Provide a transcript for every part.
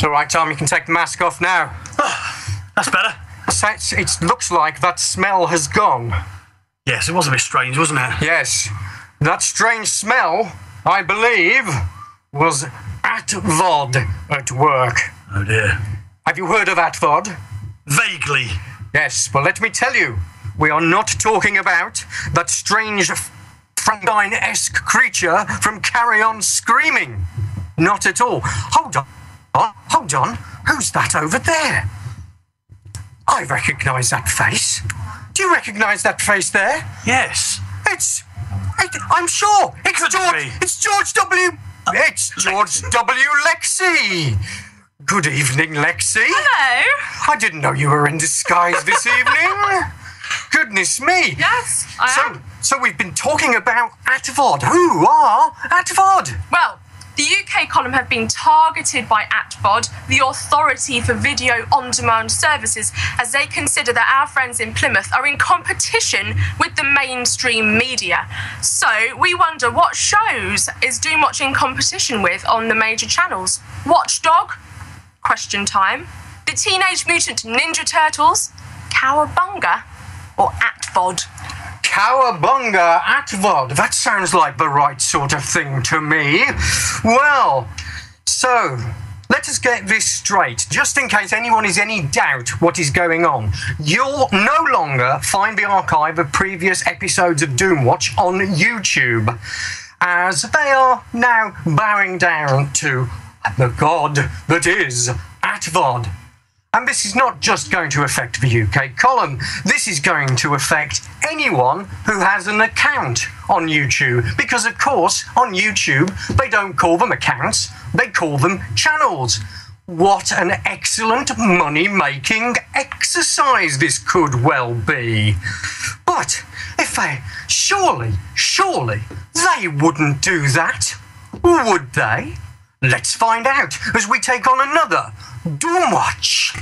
It's all right, Tom. You can take the mask off now. That's better. It looks like that smell has gone. Yes, it was a bit strange, wasn't it? Yes. That strange smell, I believe, was Atvod at work. Oh, dear. Have you heard of Atvod? Vaguely. Yes, well, let me tell you, we are not talking about that strange Frankenstein-esque creature from Carry On Screaming. Not at all. Hold on. Who's that over there? I recognise that face. Do you recognise that face there? Yes. I'm sure. It's George W. Lexi. Good evening, Lexi. Hello. I didn't know you were in disguise this evening. Goodness me. Yes, I am. So we've been talking about Atvod. Who are Atvod? Well, the UK column have been targeted by Atvod, the authority for video on-demand services, as they consider that our friends in Plymouth are in competition with the mainstream media. So we wonder, what shows is Doomwatch in competition with on the major channels? Watchdog? Question time. The Teenage Mutant Ninja Turtles? Cowabunga? Or Atvod? Cowabunga Atvod. That sounds like the right sort of thing to me. Well, so let us get this straight, just in case anyone is any doubt what is going on. You'll no longer find the archive of previous episodes of Doomwatch on YouTube, as they are now bowing down to the god that is Atvod. And this is not just going to affect the UK column. This is going to affect anyone who has an account on YouTube. Because, of course, on YouTube, they don't call them accounts, they call them channels. What an excellent money-making exercise this could well be. But if they... Surely, they wouldn't do that, would they? Let's find out as we take on another Doomwatch.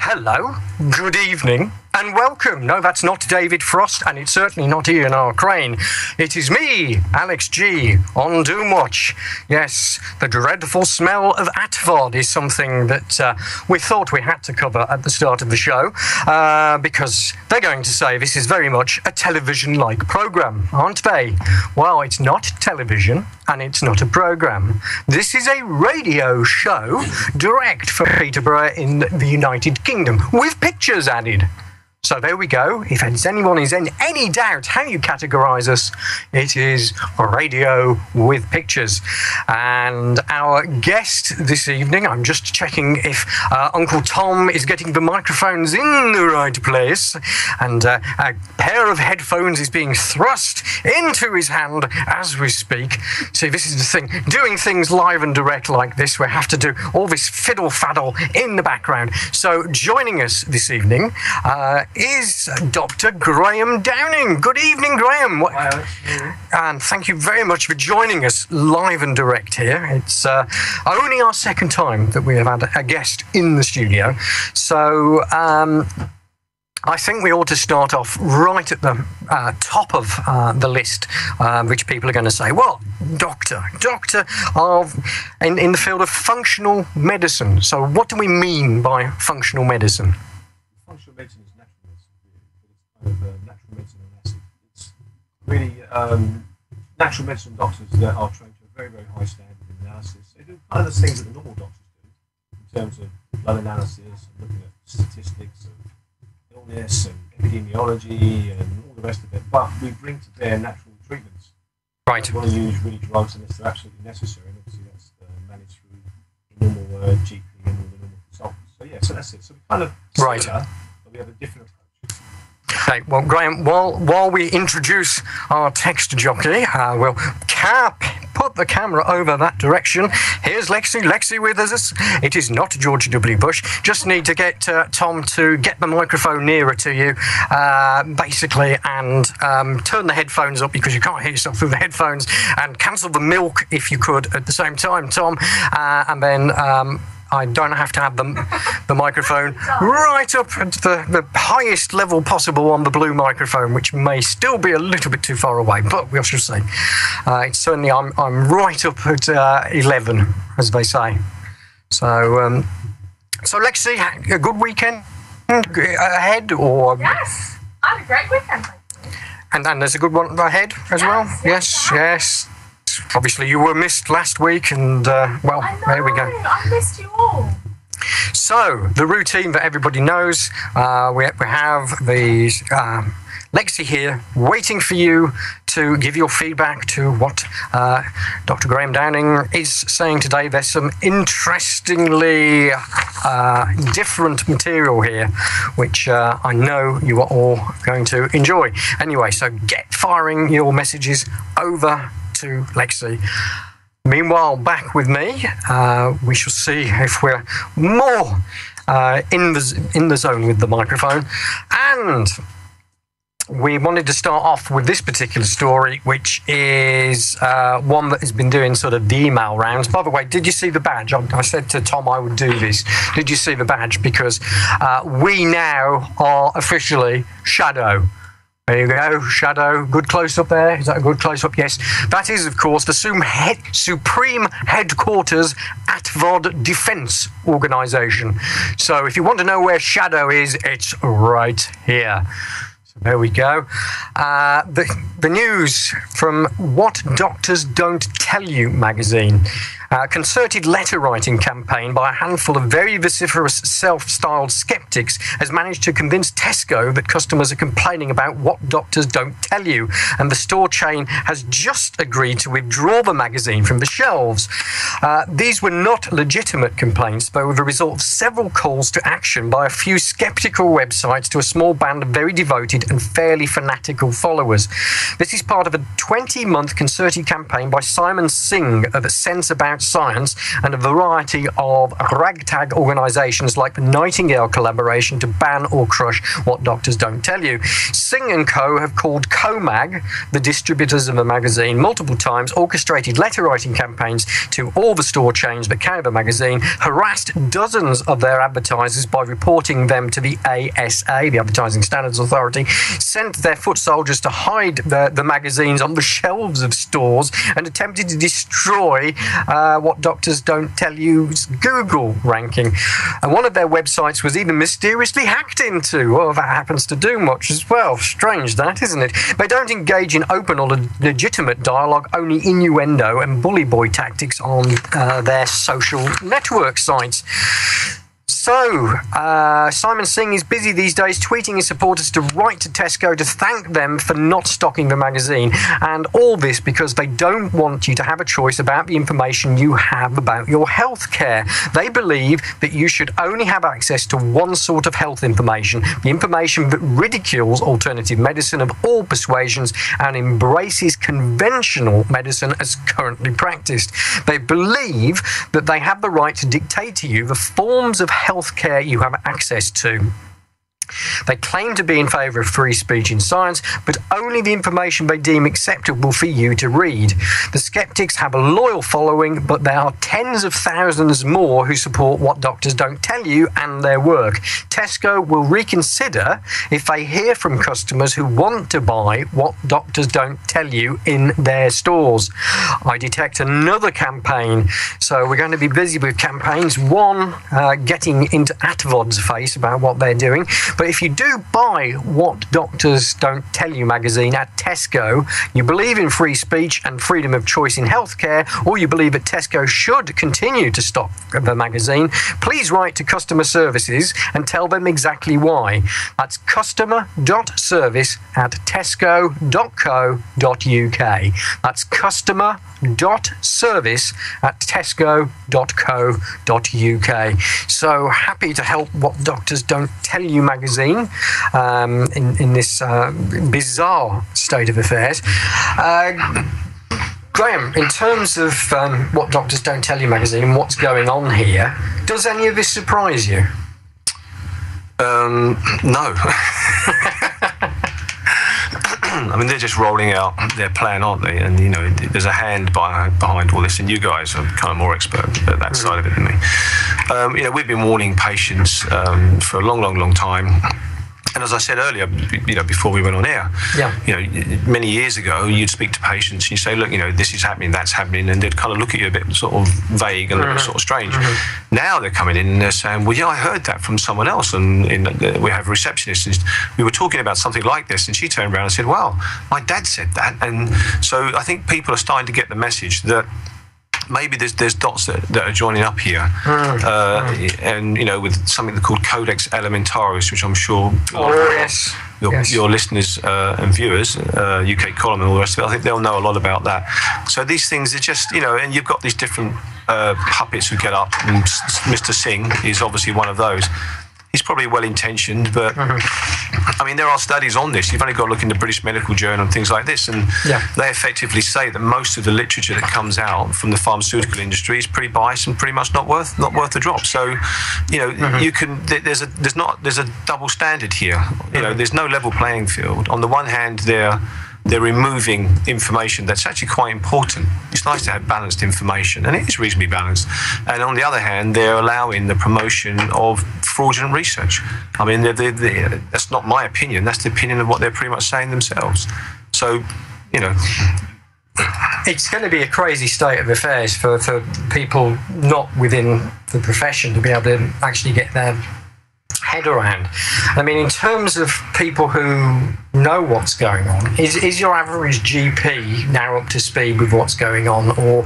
Hello, good evening, and welcome. No, that's not David Frost, and it's certainly not Ian R. Crane. It is me, Alex G, on Doomwatch. Yes, the dreadful smell of Atvod is something that we thought we had to cover at the start of the show, because they're going to say this is very much a television-like programme, aren't they? Well, it's not television, and it's not a programme. This is a radio show direct from Peterborough in the United Kingdom, with pictures added. So there we go. If anyone is in any doubt how you categorise us, it is radio with pictures. And our guest this evening, I'm just checking if Uncle Tom is getting the microphones in the right place, and a pair of headphones is being thrust into his hand as we speak. See, this is the thing. Doing things live and direct like this, we have to do all this fiddle-faddle in the background. So joining us this evening is Dr. Graham Downing. Good evening, Graham. And thank you very much for joining us live and direct here. It's only our second time that we have had a guest in the studio. So I think we ought to start off right at the top of the list, which people are going to say, well, doctor of in the field of functional medicine. So what do we mean by functional medicine? Functional medicine is natural medicine, but it's kind of natural medicine and acid. It's really natural medicine doctors that are trained to a very, very high standard in analysis. They do kind of the things that the normal doctors do in terms of blood analysis and looking at statistics of illness and epidemiology and all the rest of it. But we bring to bear natural treatments. Right. We want to use really drugs unless they're absolutely necessary, and obviously that's managed through the normal GP and all the normal consultants. So yeah, so that's it. So we kind of similar, but we have a different approach. Okay, well, Graham, while we introduce our text jockey, we'll put the camera over that direction. Here's Lexi with us. It is not George W. Bush. Just need to get Tom to get the microphone nearer to you, basically, and turn the headphones up because you can't hear yourself through the headphones, and cancel the milk if you could at the same time, Tom, and then I don't have to have the microphone right up at the highest level possible on the blue microphone, which may still be a little bit too far away, but we shall see. It's certainly, I'm right up at 11, as they say. So, so Lexi, a good weekend ahead, or? Yes, I had a great weekend. And there's a good one ahead as well? Yes. Obviously, you were missed last week, and, well, there we go. I missed you all. So, the routine that everybody knows, we have the Lexi here waiting for you to give your feedback to what Dr. Graham Downing is saying today. There's some interestingly different material here, which I know you are all going to enjoy. Anyway, so get firing your messages over to Lexi. Meanwhile, back with me, we shall see if we're more in the zone with the microphone. And we wanted to start off with this particular story, which is one that has been doing sort of the email rounds. By the way, did you see the badge? I said to Tom I would do this. Did you see the badge? Because we now are officially Shadow. There you go, Shadow. Good close-up there. Is that a good close-up? Yes. That is, of course, the Supreme Headquarters ATVOD Defence Organisation. So if you want to know where Shadow is, it's right here. So there we go. The news from What Doctors Don't Tell You magazine. A concerted letter-writing campaign by a handful of very vociferous self-styled skeptics has managed to convince Tesco that customers are complaining about what doctors don't tell you, and the store chain has just agreed to withdraw the magazine from the shelves. These were not legitimate complaints, but were the result of several calls to action by a few skeptical websites to a small band of very devoted and fairly fanatical followers. This is part of a 20-month concerted campaign by Simon Singh of Sense About Science and a variety of ragtag organisations like the Nightingale Collaboration to ban or crush what doctors don't tell you. Singh and Co have called CoMag, the distributors of the magazine, multiple times, orchestrated letter-writing campaigns to all the store chains that carry the magazine, harassed dozens of their advertisers by reporting them to the ASA, the Advertising Standards Authority, sent their foot soldiers to hide the magazines on the shelves of stores, and attempted to destroy what doctors don't tell you's Google ranking. And one of their websites was even mysteriously hacked into. Well, that happens to Doomwatch as well. Strange that, isn't it? They don't engage in open or legitimate dialogue, only innuendo and bully boy tactics on their social network sites. So, Simon Singh is busy these days tweeting his supporters to write to Tesco to thank them for not stocking the magazine. And all this because they don't want you to have a choice about the information you have about your health care. They believe that you should only have access to one sort of health information, the information that ridicules alternative medicine of all persuasions and embraces conventional medicine as currently practiced. They believe that they have the right to dictate to you the forms of healthcare you have access to. They claim to be in favour of free speech in science, but only the information they deem acceptable for you to read. The skeptics have a loyal following, but there are tens of thousands more who support what doctors don't tell you and their work. Tesco will reconsider if they hear from customers who want to buy what doctors don't tell you in their stores. I detect another campaign. So we're going to be busy with campaigns. One, getting into ATVOD's face about what they're doing. But if you do buy What Doctors Don't Tell You magazine at Tesco, you believe in free speech and freedom of choice in healthcare, or you believe that Tesco should continue to stock the magazine, please write to customer services and tell them exactly why. That's customer.service@tesco.co.uk. That's customer.service@tesco.co.uk. So happy to help What Doctors Don't Tell You magazine in this bizarre state of affairs. Graham, in terms of What Doctors Don't Tell You magazine, what's going on here, does any of this surprise you? No. I mean, they're just rolling out their plan, aren't they? And, you know, there's a hand behind all this, and you guys are kind of more expert at that side of it than me. You know, we've been warning patients for a long time. And as I said earlier, you know, before we went on air, you know, many years ago, you'd speak to patients and you say, look, you know, this is happening, that's happening, and they'd kind of look at you a bit sort of vague and a little bit sort of strange. Now they're coming in and they're saying, well, yeah, I heard that from someone else, and we have a receptionist, and we were talking about something like this, and she turned around and said, well, my dad said that. And so I think people are starting to get the message that maybe there's dots that are joining up here, and you know, with something called Codex Elementaris, which I'm sure your listeners and viewers, UK Column and all the rest of it, I think they'll know a lot about that. So these things are just, you know, and you've got these different puppets who get up, and Mr. Singh is obviously one of those. He's probably well-intentioned, but I mean, there are studies on this. You've only got to look in the British Medical Journal and things like this, and they effectively say that most of the literature that comes out from the pharmaceutical industry is pretty biased and pretty much not worth the drop. So, you know, you can there's a double standard here. You know, there's no level playing field. On the one hand, they're removing information that's actually quite important. It's nice to have balanced information, and it is reasonably balanced. And on the other hand, they're allowing the promotion of fraudulent research. I mean, that's not my opinion. That's the opinion of what they're pretty much saying themselves. So, you know, it's going to be a crazy state of affairs for people not within the profession to be able to actually get their head around. I mean, in terms of people who know what's going on, is your average GP now up to speed with what's going on, or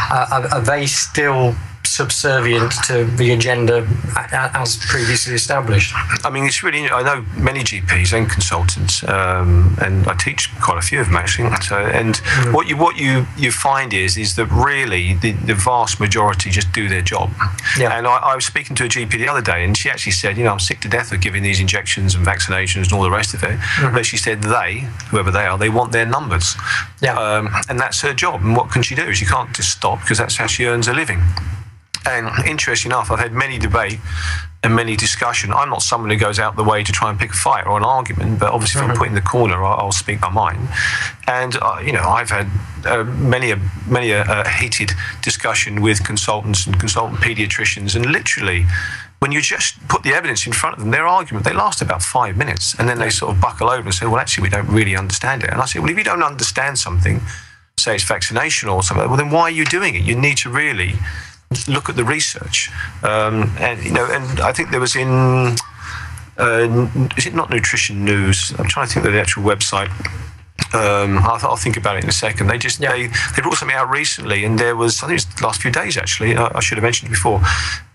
are they still subservient to the agenda as previously established? I mean, it's really, I know many GPs and consultants, and I teach quite a few of them actually. So, and what you find is that really the vast majority just do their job. And I was speaking to a GP the other day, and she actually said, you know, I'm sick to death of giving these injections and vaccinations and all the rest of it. But she said whoever they are, they want their numbers. And that's her job. And what can she do? She can't just stop, because that's how she earns a living. And interesting enough, I've had many debate and many discussion. I'm not someone who goes out the way to try and pick a fight or an argument, but obviously if I'm put in the corner, I'll speak my mind. And you know, I've had many a heated discussion with consultants and consultant paediatricians, and literally, when you just put the evidence in front of them, their argument, they last about 5 minutes, and then they sort of buckle over and say, well, actually, we don't really understand it. And I say, well, if you don't understand something, say it's vaccination or something, well, then why are you doing it? You need to really look at the research, and you know, and I think there was in is it not Nutrition News? I'm trying to think of the actual website. I'll think about it in a second. They just they brought something out recently, and there was, I think it's the last few days actually. I should have mentioned it before.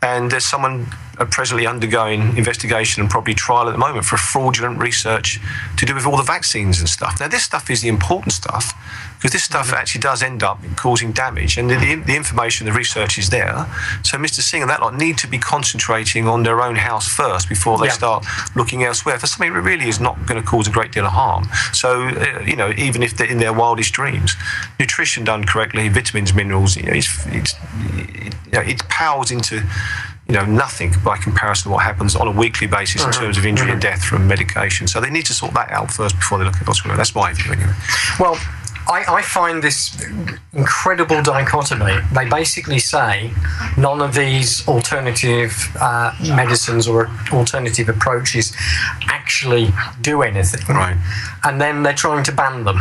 And there's someone presently undergoing investigation and probably trial at the moment for fraudulent research to do with all the vaccines and stuff. Now, this stuff is the important stuff, because this stuff actually does end up causing damage, and the information, the research is there. So Mr. Singh and that lot need to be concentrating on their own house first before they start looking elsewhere for something that really is not going to cause a great deal of harm. So, you know, even if they're in their wildest dreams, nutrition done correctly, vitamins, minerals, you know, it powers into, you know, nothing by comparison to what happens on a weekly basis in terms of injury and death from medication. So they need to sort that out first before they look at elsewhere. That's my view anyway. Well, I find this incredible dichotomy. They basically say none of these alternative medicines or alternative approaches actually do anything. Right. And then they're trying to ban them.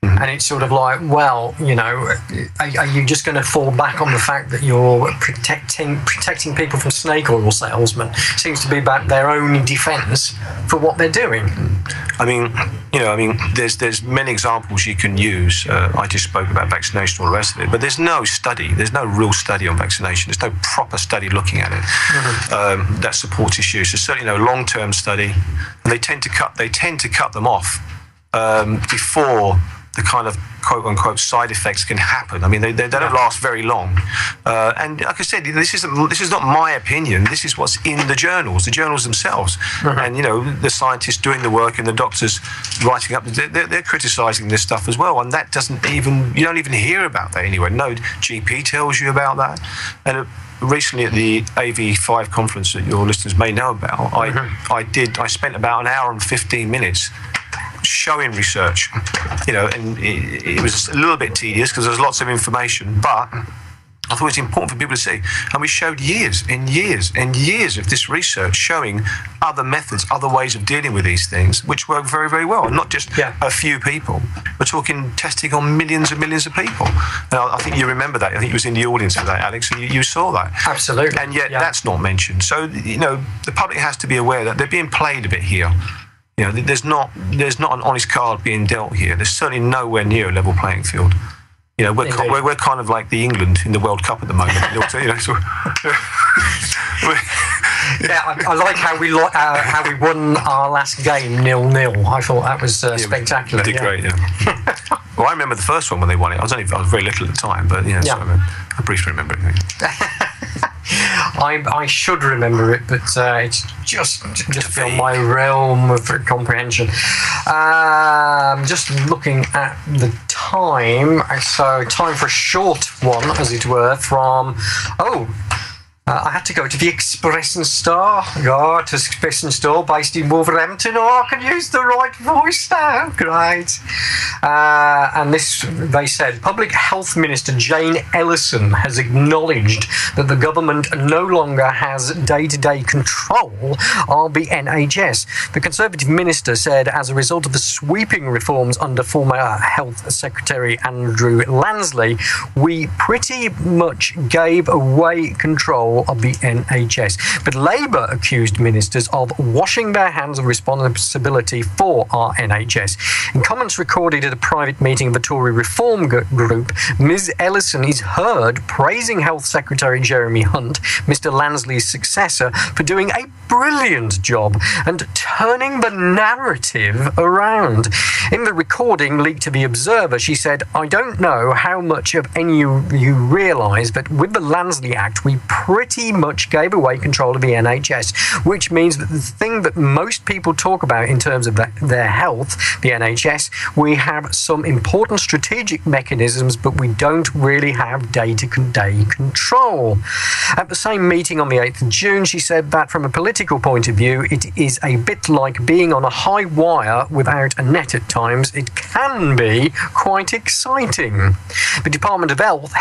And it's sort of like, well, you know, are you just going to fall back on the fact that you're protecting people from snake oil salesmen? Seems to be about their own defence for what they're doing. I mean, you know, there's many examples you can use. I just spoke about vaccination and all the rest of it, but there's no real study on vaccination. There's no proper study looking at it that supports its use. There's certainly no long-term study, and they tend to cut them off before the kind of quote-unquote side effects can happen. I mean, they don't last very long. And like I said, this is not my opinion. This is what's in the journals themselves. And, you know, the scientists doing the work and the doctors writing up, they're criticising this stuff as well. And that you don't even hear about that anywhere. No GP tells you about that. And recently at the AV5 conference that your listeners may know about, I spent about an hour and 15 minutes showing research, you know, and it was a little bit tedious because there's lots of information, but I thought it was important for people to see. And we showed years and years and years of this research showing other methods, other ways of dealing with these things, which work very, very well. And not just a few people. We're talking testing on millions and millions of people. And I think you remember that. I think you was in the audience for that, Alex, and you saw that. Absolutely. And yet that's not mentioned. So, you know, the public has to be aware that they're being played a bit here. You know, there's not an honest card being dealt here. There's certainly nowhere near a level playing field. You know, we're kind of like the England in the World Cup at the moment. You know, so I like how we won our last game 0-0. I thought that was spectacular. Did great. Yeah. Well, I remember the first one when they won it. I was very little at the time, but so I briefly remember it. I should remember it, but it's just beyond my realm of comprehension. Just looking at the time, so time for a short one, as it were, from I had to go to the Express and Star. Oh, to Express and Star, based in Wolverhampton. Oh, I can use the right voice now. Great. And this, they said, Public Health Minister Jane Ellison has acknowledged that the government no longer has day-to-day control of the NHS. The Conservative minister said, as a result of the sweeping reforms under former Health Secretary Andrew Lansley, we pretty much gave away control of the NHS. But Labour accused ministers of washing their hands of responsibility for our NHS. In comments recorded at a private meeting of the Tory Reform Group, Ms Ellison is heard praising Health Secretary Jeremy Hunt, Mr Lansley's successor, for doing a brilliant job and turning the narrative around. In the recording leaked to The Observer, she said, I don't know how much of any you realise, but with the Lansley Act, we pretty much gave away control of the NHS, which means that the thing that most people talk about in terms of their health, the NHS, we have some important strategic mechanisms, but we don't really have day-to-day control. At the same meeting on the 8th of June, she said that from a political point of view, it is a bit like being on a high wire without a net at times. It can be quite exciting. The Department of Health.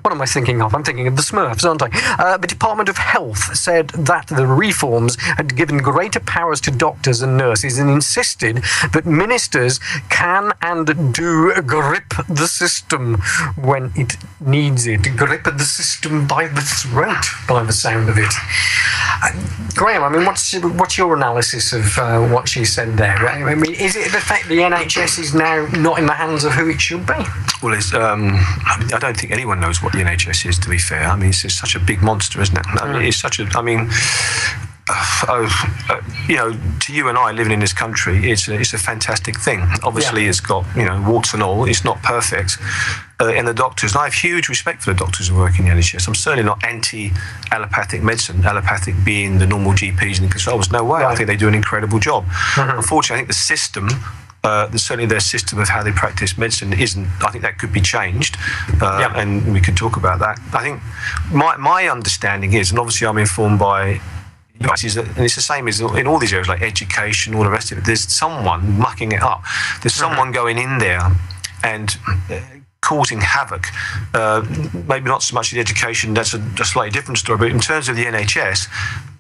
What am I thinking of? I'm thinking of the Smurfs, aren't I? The Department of Health said that the reforms had given greater powers to doctors and nurses and insisted that ministers can and do grip the system when it needs it. Grip the system by the throat, by the sound of it. Graham, I mean, what's your analysis of what she said there? I mean, is it the fact the NHS is now not in the hands of who it should be? Well, I don't think anyone knows what the NHS is, to be fair. I mean, it's just such a big monster, isn't it? I mean, it's such a... I mean... you know, to you and I living in this country, it's a fantastic thing. Obviously, it's got, you know, warts and all. It's not perfect. And the doctors, and I have huge respect for the doctors who work in the NHS. I'm certainly not anti-allopathic medicine, allopathic being the normal GPs and the consultants. No way. I think they do an incredible job. Unfortunately, I think the system... certainly their system of how they practice medicine isn't. I think that could be changed, and we could talk about that. I think my understanding is, and obviously I'm informed by, is that, and it's the same as in all these areas like education, all the rest of it. There's someone mucking it up. There's someone going in there and causing havoc. Maybe not so much in education. That's a slightly different story. But in terms of the NHS,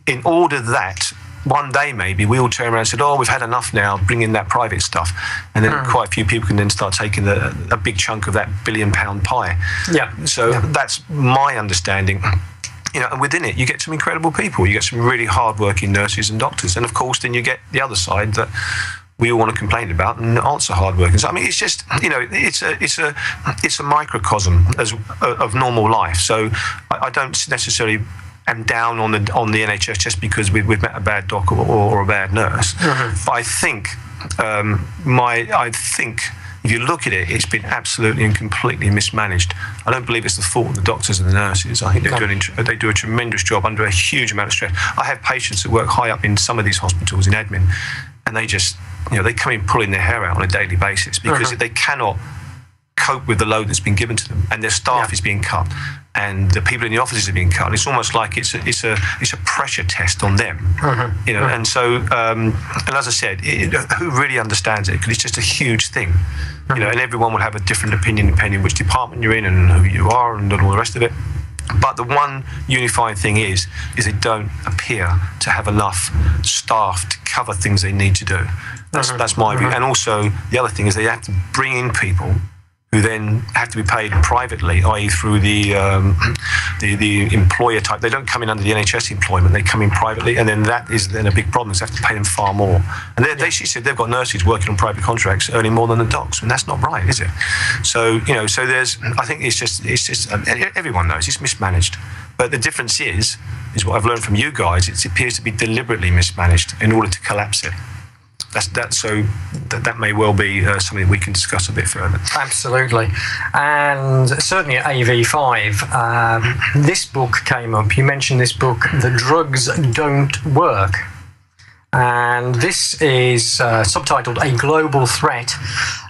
in order that one day maybe we all turn around and said, oh, we've had enough now, bring in that private stuff. And then quite a few people can then start taking a big chunk of that £1 billion pie. So that's my understanding. You know, and within it, you get some incredible people. You get some really hard-working nurses and doctors. And, of course, then you get the other side that we all want to complain about and aren't so hard-working. So, I mean, it's just, you know, it's a microcosm of normal life. So I don't necessarily... am down on the NHS just because we've met a bad doc or a bad nurse. But I think if you look at it, it's been absolutely and completely mismanaged. I don't believe it's the fault of the doctors and the nurses. I think they do a tremendous job under a huge amount of stress. I have patients that work high up in some of these hospitals in admin, and they just, they come in pulling their hair out on a daily basis because they cannot cope with the load that's been given to them, and their staff is being cut, and the people in the offices are being cut. And it's almost like it's a pressure test on them, And so, and as I said, who really understands it? Because it's just a huge thing, and everyone will have a different opinion depending on which department you're in and who you are and all the rest of it. But the one unifying thing is they don't appear to have enough staff to cover things they need to do. That's my view. And also the other thing is they have to bring in people who then have to be paid privately, i.e. through the employer type. They don't come in under the NHS employment, they come in privately, and then that is then a big problem, so they have to pay them far more. And she said they've got nurses working on private contracts earning more than the docs, and that's not right, is it? So, so there's, I think it's just everyone knows, it's mismanaged. But the difference is what I've learned from you guys, it appears to be deliberately mismanaged in order to collapse it. That may well be something we can discuss a bit further. Absolutely. And certainly at AV5, this book came up. You mentioned this book, The Drugs Don't Work. And this is subtitled A Global Threat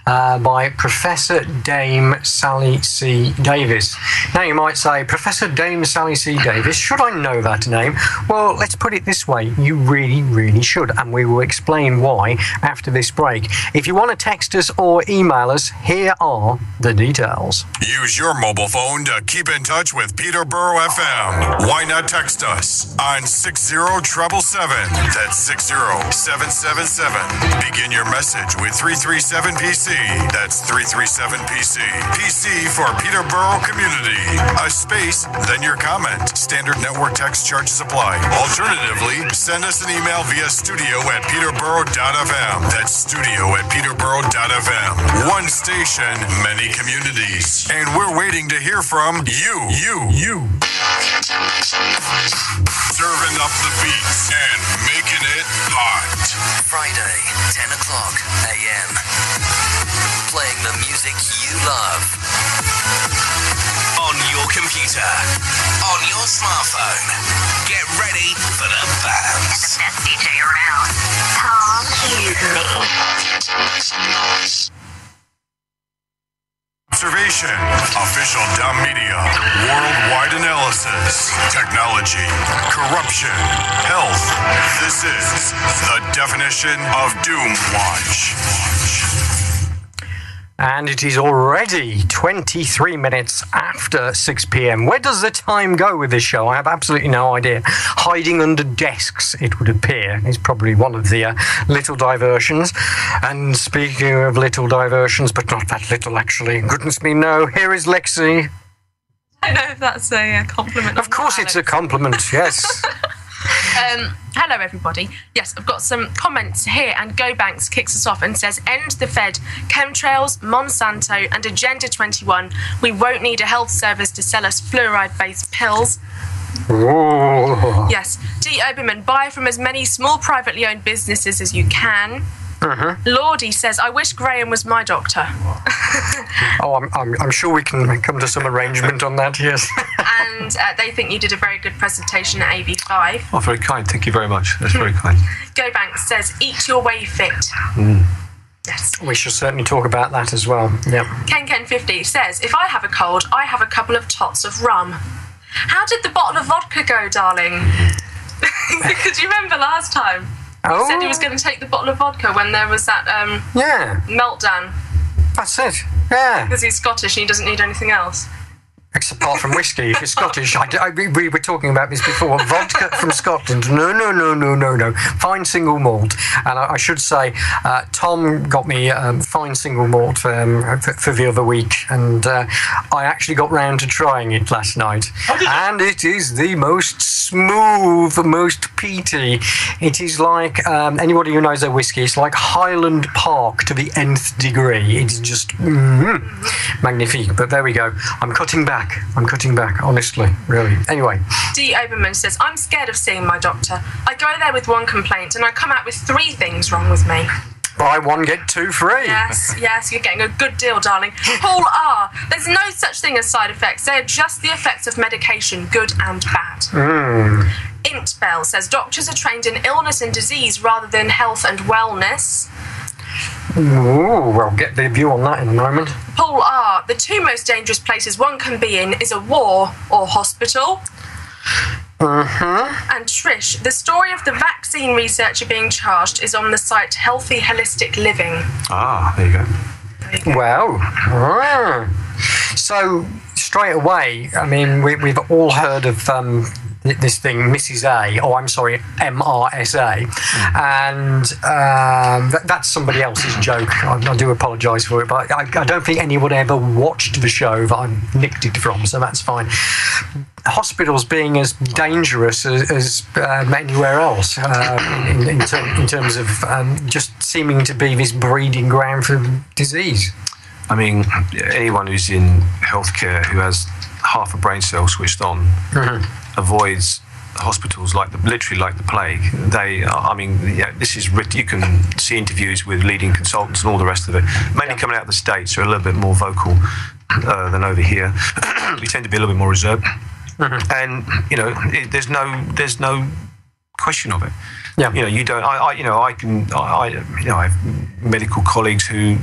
by Professor Dame Sally C. Davis. Now you might say, Professor Dame Sally C. Davis, should I know that name? Well, let's put it this way, you really, really should, and we will explain why after this break. If you want to text us or email us, here are the details. Use your mobile phone to keep in touch with Peterborough FM. Why not text us on 60777? That's 60777. Begin your message with 337PC. That's 337PC. PC for Peterborough Community. A space, then your comment. Standard network text charges apply. Alternatively, send us an email via studio@peterborough.fm. That's studio@peterborough.fm. One station, many communities. And we're waiting to hear from you. Serving up the beats and making it hot. Friday, 10 o'clock a.m. Playing the music you love. On your computer. On your smartphone. Get ready for the bounce. The best DJ around. Tom Hughley. Observation, official dumb media, worldwide analysis, technology, corruption, health. This is the definition of Doomwatch. And it is already 23 minutes after 6 p.m. Where does the time go with this show? I have absolutely no idea. Hiding under desks, it would appear, is probably one of the little diversions. And speaking of little diversions, but not that little actually, goodness me, no, here is Lexi. I don't know if that's a compliment. Of course it's a compliment, yes. Hello everybody. Yes, I've got some comments here, and Go Banks kicks us off and says, end the Fed, chemtrails, Monsanto and Agenda 21. We won't need a health service to sell us fluoride-based pills. Ooh. Yes. D. Oberman, buy from as many small privately owned businesses as you can. Lordy says, I wish Graham was my doctor. Oh, I'm sure we can come to some arrangement on that, yes. And they think you did a very good presentation at AV5. Oh, very kind. Thank you very much. That's very kind. Go Banks says, eat your way fit. Yes. We shall certainly talk about that as well. Yep. Ken50 says, if I have a cold, I have a couple of tots of rum. How did the bottle of vodka go, darling? Because you remember last time? He said he was going to take the bottle of vodka when there was that meltdown. That's it. Yeah. Because he's Scottish and he doesn't need anything else. Apart from whiskey, if you're Scottish. We were talking about this before. Vodka from Scotland. No. Fine single malt. And I should say, Tom got me fine single malt for the other week. And I actually got round to trying it last night. And it is the most smooth, most peaty. It is like, anybody who knows their whiskey, it's like Highland Park to the nth degree. It's just magnifique. But there we go. I'm cutting back, honestly, really. Anyway. D. Oberman says, I'm scared of seeing my doctor. I go there with one complaint and I come out with 3 things wrong with me. Buy one, get two free. Yes, you're getting a good deal, darling. Paul R. There's no such thing as side effects. They are just the effects of medication, good and bad. Int Bell says doctors are trained in illness and disease rather than health and wellness. Ooh, we'll get the view on that in a moment. Paul R. The two most dangerous places one can be in is a war or hospital. And Trish, the story of the vaccine researcher being charged is on the site Healthy Holistic Living. Ah, there you go. Well, so straight away, I mean, we've all heard of this thing, Mrs. A, or I'm sorry, MRSA, and that's somebody else's joke. I do apologise for it, but I don't think anyone ever watched the show that I nicked it from, so that's fine. Hospitals being as dangerous as anywhere else in terms of just seeming to be this breeding ground for disease. I mean, anyone who's in healthcare who has half a brain cell switched on avoids hospitals literally like the plague. This is you can see interviews with leading consultants and all the rest of it. Mainly coming out of the States, are a little bit more vocal than over here. We tend to be a little bit more reserved, and there's no question of it. Yeah. You don't. I have medical colleagues who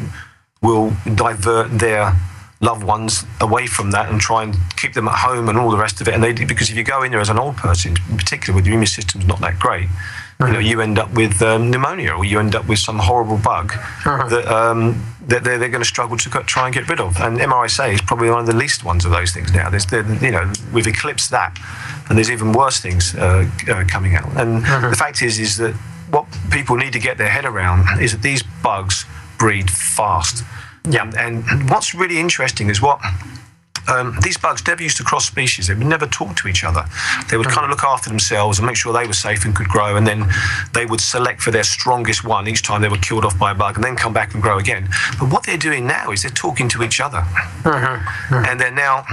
will divert their loved ones away from that and try and keep them at home and all the rest of it. And because if you go in there as an old person, in particular with your immune system's not that great, you end up with pneumonia, or you end up with some horrible bug that they're going to struggle to try and get rid of. And MRSA is probably one of the least ones of those things now. We've eclipsed that, and there's even worse things coming out. And the fact is that what people need to get their head around is that these bugs breed fast. Yeah, and what's really interesting is what these bugs never used to cross species. They would never talk to each other. They would kind of look after themselves and make sure they were safe and could grow, and then they would select for their strongest one each time they were killed off by a bug, and then come back and grow again. But what they're doing now is they're talking to each other, and they're now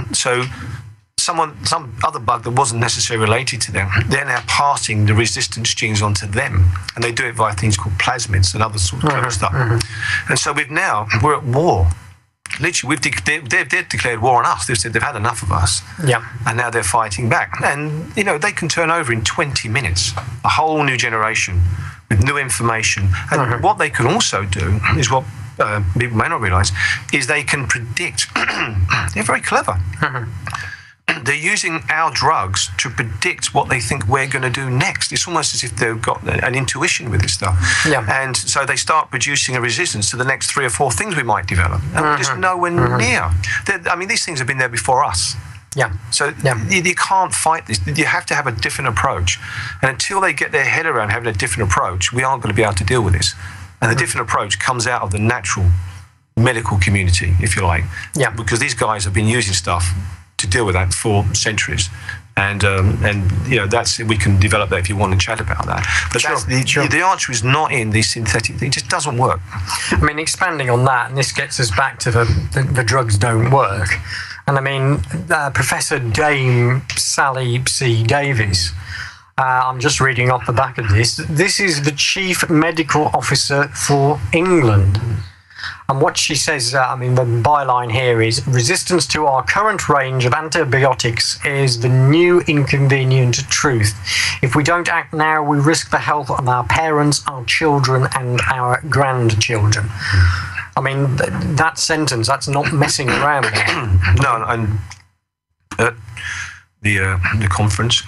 some other bug that wasn't necessarily related to them, they're now passing the resistance genes onto them, and they do it via things called plasmids and other sort of clever stuff. And so we're at war. Literally, they've declared war on us. They've said they've had enough of us, and now they're fighting back. And they can turn over in 20 minutes a whole new generation with new information. And what they can also do is what people may not realise is they can predict. They're very clever. They're using our drugs to predict what they think we're going to do next. It's almost as if they've got an intuition with this stuff. Yeah. And so they start producing a resistance to the next 3 or 4 things we might develop. And we're just nowhere near. These things have been there before us. Yeah. So you can't fight this. You have to have a different approach. And until they get their head around having a different approach, we aren't going to be able to deal with this. And the different approach comes out of the natural medical community, if you like. Yeah. Because these guys have been using stuff to deal with that for centuries, and that's, we can develop that if you want to chat about that. But the answer is not in these synthetic things. It just doesn't work. I mean, expanding on that, and this gets us back to the drugs don't work. And I mean, Professor Dame Sally C. Davies. I'm just reading off the back of this. This is the Chief Medical Officer for England. And what she says, the byline here is, resistance to our current range of antibiotics is the new inconvenient truth. If we don't act now, we risk the health of our parents, our children, and our grandchildren. I mean, that sentence, that's not messing around there. No, and the conference,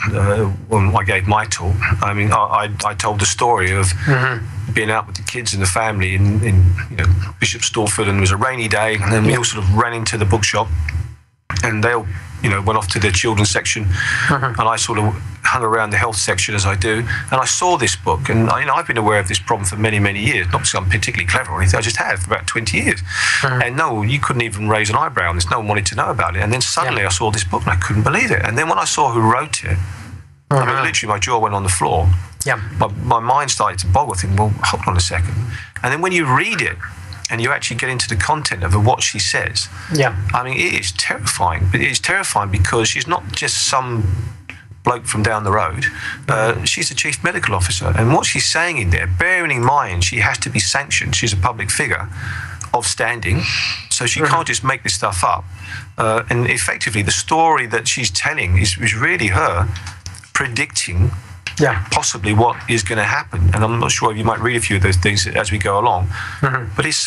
when I gave my talk, I told the story of being out with the kids and the family in Bishop Stortford, and it was a rainy day, and then we all sort of ran into the bookshop, and they all went off to their children's section, and I sort of hung around the health section as I do, and I saw this book, and I've been aware of this problem for many, many years, not because I'm particularly clever or anything, I just have for about 20 years. And no, you couldn't even raise an eyebrow on this, no one wanted to know about it, and then suddenly I saw this book and I couldn't believe it, and then when I saw who wrote it, literally my jaw went on the floor. My mind started to boggle, thinking, well, hold on a second. And then when you read it, and you actually get into the content of what she says, it is terrifying. But it's terrifying because she's not just some bloke from down the road. She's the chief medical officer, and what she's saying in there, bearing in mind she has to be sanctioned, she's a public figure of standing, so she can't just make this stuff up. And effectively, the story that she's telling is really her predicting possibly what is going to happen. And I'm not sure if you might read a few of those things as we go along, but it's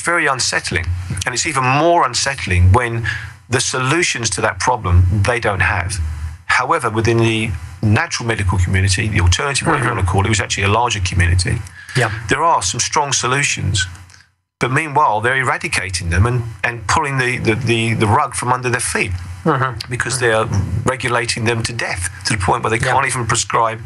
very unsettling, and it's even more unsettling when the solutions to that problem they don't have. However, within the natural medical community, the alternative, whatever you want to call it, was actually a larger community. There are some strong solutions, but meanwhile they're eradicating them and pulling the rug from under their feet because they're regulating them to death, to the point where they can't even prescribe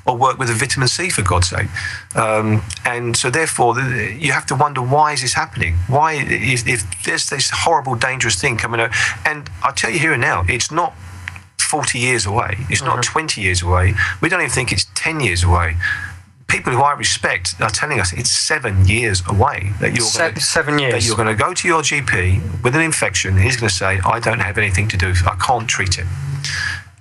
or work with a vitamin C, for God's sake. And so therefore you have to wonder, why is this happening? Why, if there's this horrible, dangerous thing coming out, and I tell you here and now, it's not 40 years away, it's not 20 years away, we don't even think it's 10 years away. People who I respect are telling us it's 7 years away that you're 7 years. That you're going to go to your GP with an infection. He's going to say, I don't have anything to do, I can't treat it.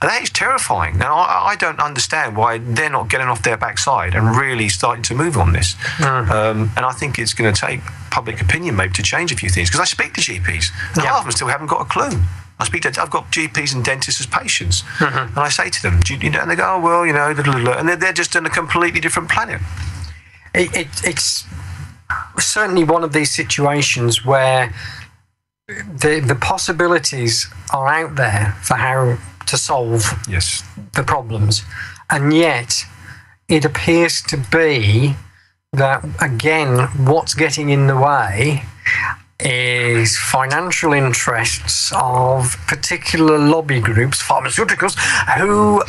And that is terrifying. Now, I don't understand why they're not getting off their backside and really starting to move on this. And I think it's going to take public opinion maybe to change a few things. Because I speak to GPs, and half of them still haven't got a clue. I've got GPs and dentists as patients, and I say to them, and they go, oh, well, and they're just on a completely different planet. It's certainly one of these situations where the possibilities are out there for how to solve the problems, and yet it appears to be that, again, what's getting in the way is financial interests of particular lobby groups, pharmaceuticals, who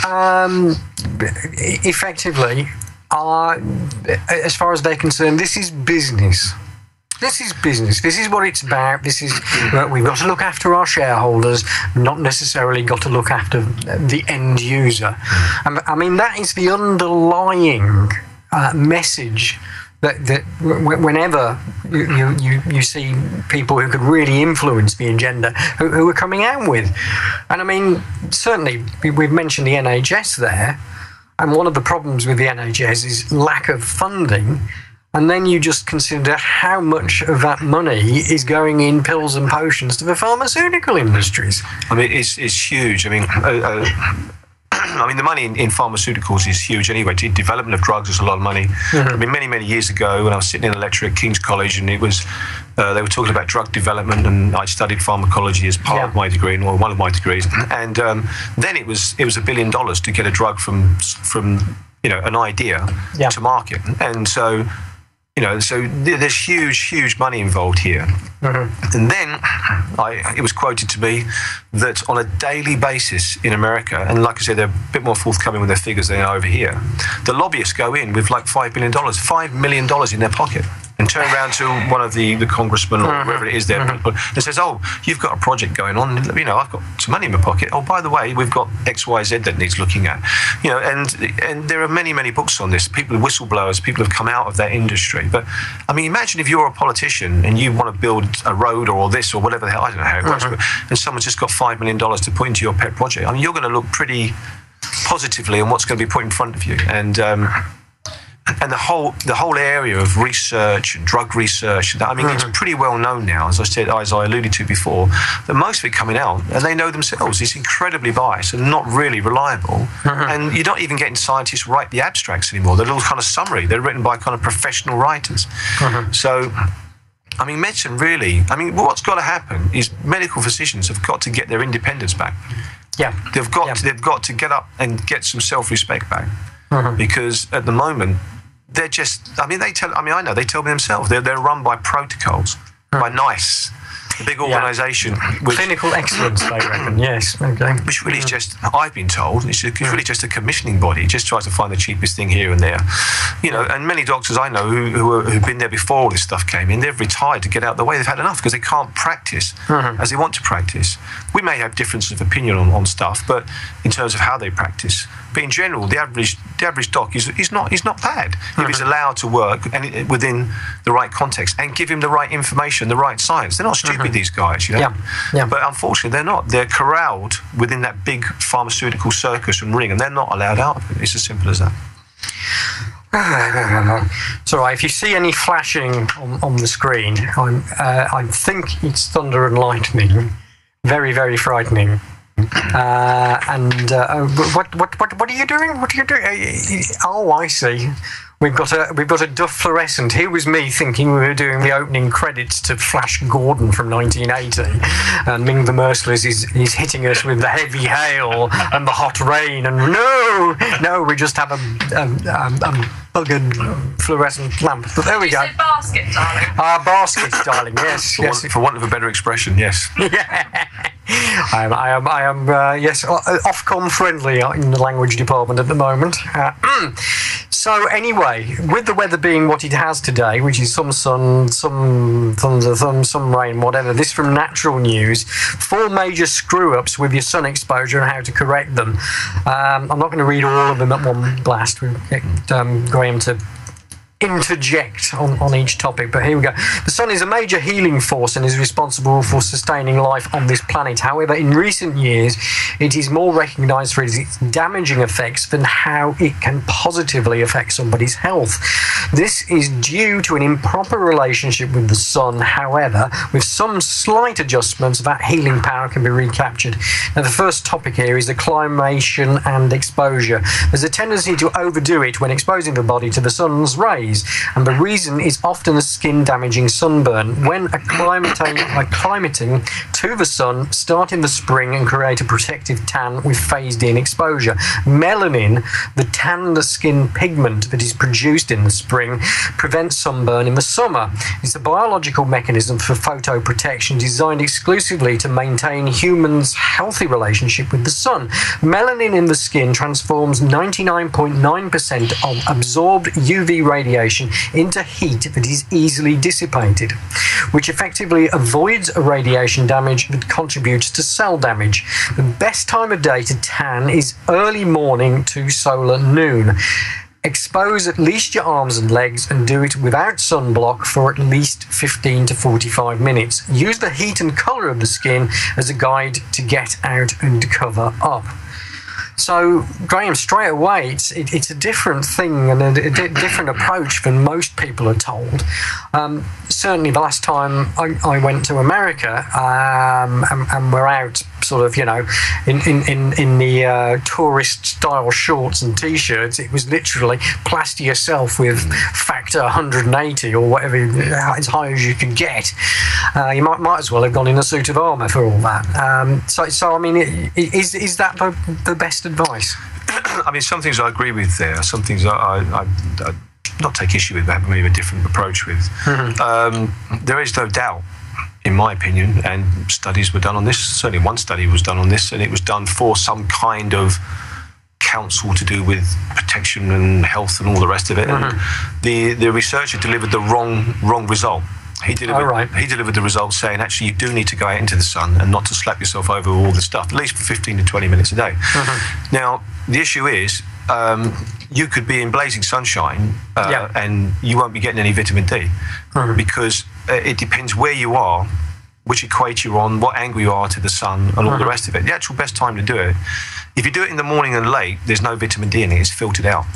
effectively are, as far as they're concerned, this is business. This is business. This is what it's about. This is, we've got to look after our shareholders, not necessarily got to look after the end user. And I mean, that is the underlying message that whenever you see people who could really influence the agenda, who are coming out with. And I mean, certainly, we've mentioned the NHS there, and one of the problems with the NHS is lack of funding. And then you just consider how much of that money is going in pills and potions to the pharmaceutical industries. I mean, it's huge. I mean, the money in pharmaceuticals is huge anyway. Development of drugs is a lot of money. I mean, many years ago, when I was sitting in a lecture at King's College, and it was they were talking about drug development, and I studied pharmacology as part of my degree, or one of my degrees. And then it was $1 billion to get a drug from an idea to market, and so. So there's huge money involved here. And then it was quoted to me that on a daily basis in America, and like I said, they're a bit more forthcoming with their figures than they are over here, the lobbyists go in with like $5 million in their pocket, and turn around to one of the congressmen or whoever it is there and says, oh, you've got a project going on, I've got some money in my pocket. Oh, by the way, we've got XYZ that needs looking at. And there are many books on this. People, whistleblowers, people have come out of that industry. But I mean, imagine if you're a politician and you want to build a road or this or whatever the hell, I don't know how it works, and someone's just got $5 million to put into your pet project. I mean, you're going to look pretty positively on what's going to be put in front of you. And the whole area of research and drug research, I mean, it's pretty well known now, as I alluded to before, that most of it coming out, and they know themselves, is incredibly biased and not really reliable. And you're not even getting scientists write the abstracts anymore. They're all kind of summary. They're written by kind of professional writers. So, I mean, medicine really, what's got to happen is medical physicians have got to get their independence back. They've got to get up and get some self-respect back. Because at the moment, they're just, I know, they tell me themselves, they're run by protocols, by NICE, the big organisation. Clinical excellence, they reckon, yes. Okay. Which really is just, I've been told, it's really just a commissioning body. It just tries to find the cheapest thing here and there. And many doctors I know who've been there before all this stuff came in, they've retired to get out of the way. They've had enough because they can't practice as they want to practice. We may have differences of opinion on stuff, but in terms of how they practice. But in general, the average doc is not bad if he's allowed to work and within the right context and give him the right information, the right science. They're not stupid be these guys, you know. Yeah. But unfortunately, they're not. They're corralled within that big pharmaceutical circus and ring, and they're not allowed out of it. It's as simple as that. It's all right. If you see any flashing on the screen, I think it's thunder and lightning. Very, very frightening. What are you doing? What are you doing? Oh, I see. We've got a Duff fluorescent. Here was me thinking we were doing the opening credits to Flash Gordon from 1980, and Ming the Merciless is hitting us with the heavy hail and the hot rain. And no, we just have a buggered fluorescent lamp. But there we go. You said basket, darling. Basket, darling. Yes, yes. For want of a better expression, yes. Yeah. I am yes, Ofcom friendly in the language department at the moment. So anyway, with the weather being what it has today, which is some sun, some thunder, some rain, whatever, this from Natural News, 4 major screw-ups with your sun exposure and how to correct them. I'm not going to read all of them at one blast. We'll get Graham to interject on each topic, but here we go. The sun is a major healing force and is responsible for sustaining life on this planet. However, in recent years, it is more recognised for its damaging effects than how it can positively affect somebody's health. This is due to an improper relationship with the sun. However, with some slight adjustments, that healing power can be recaptured. Now, the first topic here is acclimation and exposure. There's a tendency to overdo it when exposing the body to the sun's rays, and the reason is often a skin-damaging sunburn. When acclimating to the sun, start in the spring and create a protective tan with phased-in exposure. Melanin, the tanned skin pigment that is produced in the spring, prevents sunburn in the summer. It's a biological mechanism for photoprotection designed exclusively to maintain humans' healthy relationship with the sun. Melanin in the skin transforms 99.9% of absorbed UV radiation into heat that is easily dissipated, which effectively avoids radiation damage that contributes to cell damage. The best time of day to tan is early morning to solar noon. Expose at least your arms and legs and do it without sunblock for at least 15 to 45 minutes. Use the heat and colour of the skin as a guide to get out and cover up. So, Graham, straight away, it's a different thing and a different approach than most people are told. Certainly, the last time I went to America and we're out, sort of, you know, in the tourist-style shorts and T-shirts, it was literally plaster yourself with factor 180 or whatever, as high as you could get. You might as well have gone in a suit of armour for all that. So I mean, is that the best advice? I mean, some things I agree with there. Some things I not take issue with, but have maybe a different approach with. There is no doubt, in my opinion, and studies were done on this. Certainly one study was done on this, and it was done for some kind of council to do with protection and health and all the rest of it. And the researcher delivered the wrong result. He delivered the results saying, actually, you do need to go out into the sun and not to slap yourself over all this stuff, at least for 15 to 20 minutes a day. Now, the issue is, you could be in blazing sunshine and you won't be getting any vitamin D because it depends where you are, which equator you're on, what angle you are to the sun, and all the rest of it. The actual best time to do it, if you do it in the morning and late, there's no vitamin D in it, it's filtered out.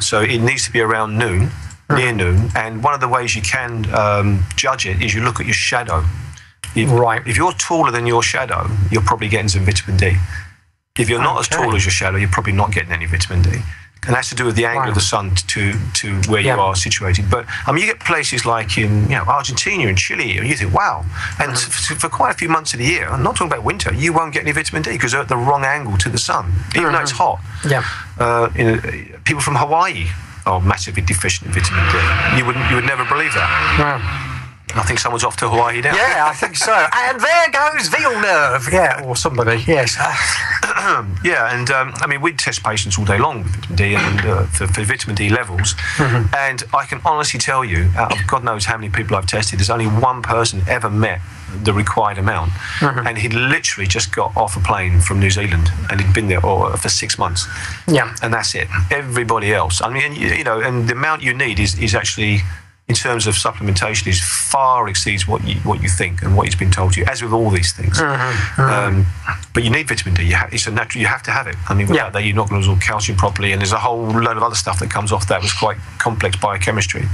So it needs to be around noon, near noon, and one of the ways you can judge it is you look at your shadow. If you're taller than your shadow, you're probably getting some vitamin D. If you're not as tall as your shadow, you're probably not getting any vitamin D. And that's to do with the angle of the sun to where you are situated. But I mean, you get places like in Argentina and Chile, and you think, wow. And for quite a few months of the year, I'm not talking about winter, you won't get any vitamin D because they're at the wrong angle to the sun, even though it's hot. People from Hawaii are massively deficient in vitamin D. You would never believe that. I think someone's off to Hawaii now. Yeah, I think so. And there goes Villeneuve. Or somebody, yes. I mean, we test patients all day long with vitamin D and for vitamin D levels. And I can honestly tell you, out of God knows how many people I've tested, there's only one person ever met the required amount. And he'd literally just got off a plane from New Zealand and he'd been there for 6 months. And that's it. Everybody else, I mean, and the amount you need is actually in terms of supplementation is far exceeds what you think and what has been told to you, as with all these things. But you need vitamin D. It's a natural. You have to have it. I mean, without that, you're not going to absorb calcium properly, and there's a whole load of other stuff that comes off that was quite complex biochemistry.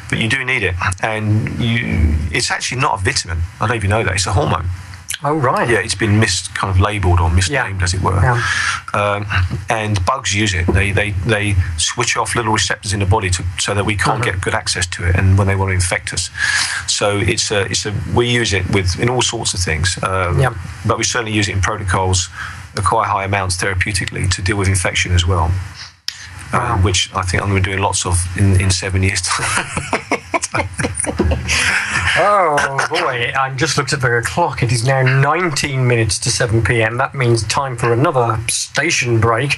But you do need it, and it's actually not a vitamin. I don't even know that. It's a hormone. Oh, right. Yeah, it's been labelled or misnamed, as it were. And bugs use it. They switch off little receptors in the body so that we can't get good access to it, and when they want to infect us. So we use it in all sorts of things. But we certainly use it in protocols at quite high amounts therapeutically to deal with infection as well. Which I think I'm going to be doing lots of in 7 years' time. Oh boy, I just looked at the clock. It is now 19 minutes to 7 p.m. That means time for another station break.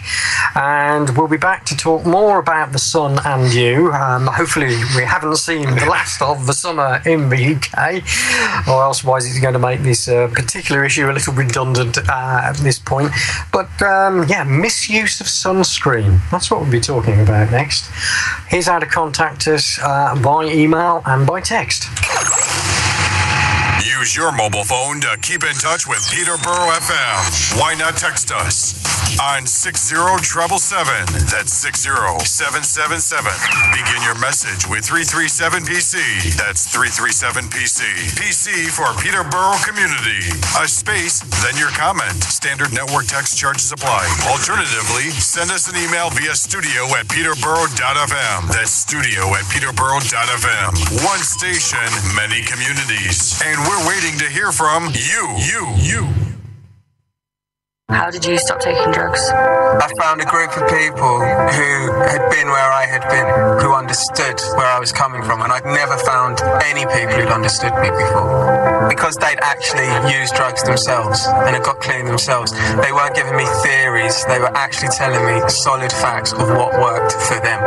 And we'll be back to talk more about the sun and you. Hopefully we haven't seen the last of the summer in the UK, or elsewise it's going to make this particular issue a little redundant at this point. But misuse of sunscreen. That's what we'll be talking about next. Here's how to contact us by email and by text. Use your mobile phone to keep in touch with Peterborough FM. Why not text us on 60777? That's 60777. Begin your message with 337PC. That's 337PC. PC for Peterborough Community. A space, then your comment. Standard network text charges apply. Alternatively, send us an email via studio@peterborough.fm. That's studio@peterborough.fm. One station, many communities. And we're waiting to hear from you. How did you stop taking drugs? I found a group of people who had been where I had been, who understood where I was coming from, and I'd never found any people who'd understood me before. Because they'd actually used drugs themselves and had got clean themselves. They weren't giving me theories, they were actually telling me solid facts of what worked for them.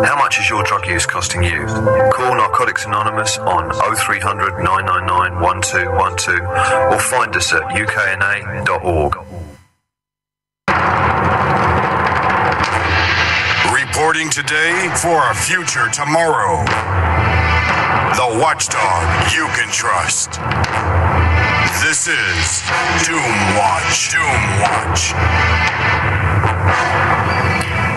How much is your drug use costing you? Call Narcotics Anonymous on 0300 999 1212 or find us at ukna.org. Reporting today for a future tomorrow. The watchdog you can trust. This is Doomwatch.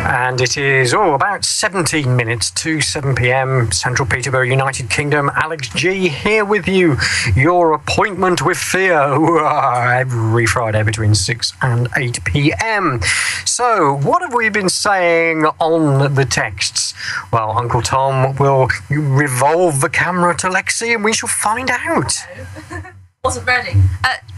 And it is about 17 minutes to 7 p.m. Central Peterborough, United Kingdom. Alex G here with you. Your appointment with Theo every Friday between 6 and 8 p.m. So, what have we been saying on the texts? Well, Uncle Tom will revolve the camera to Lexi and we shall find out. Wasn't ready.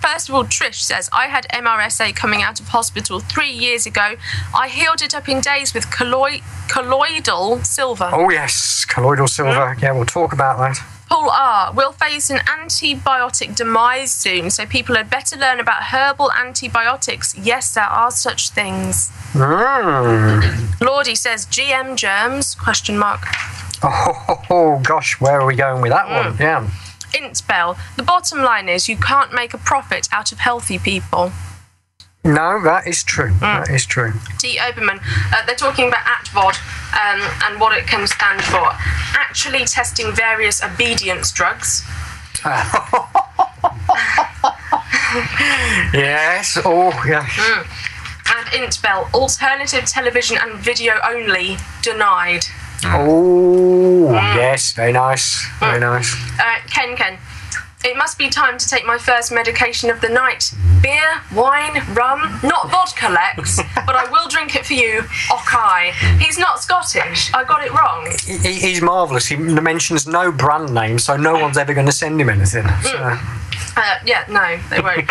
First of all, Trish says, I had MRSA coming out of hospital 3 years ago. I healed it up in days with colloidal silver. Oh, yes, colloidal silver. Yeah, we'll talk about that. Paul R. will face an antibiotic demise soon, so people had better learn about herbal antibiotics. Yes, there are such things. Lordy says, GM germs, ? Oh, gosh, where are we going with that one? Yeah. Intbell, the bottom line is you can't make a profit out of healthy people. No, that is true. That is true. D. Oberman, they're talking about ATVOD and what it can stand for. Actually testing various obedience drugs. Yes, oh, yes. And Intbell, alternative television and video only, denied. Oh, yes, very nice, very nice. Ken, it must be time to take my first medication of the night. Beer, wine, rum, not vodka, Lex, but I will drink it for you, Okay. He's not Scottish, I got it wrong. He's marvellous. He mentions no brand name, so no one's ever going to send him anything. So. No, they won't.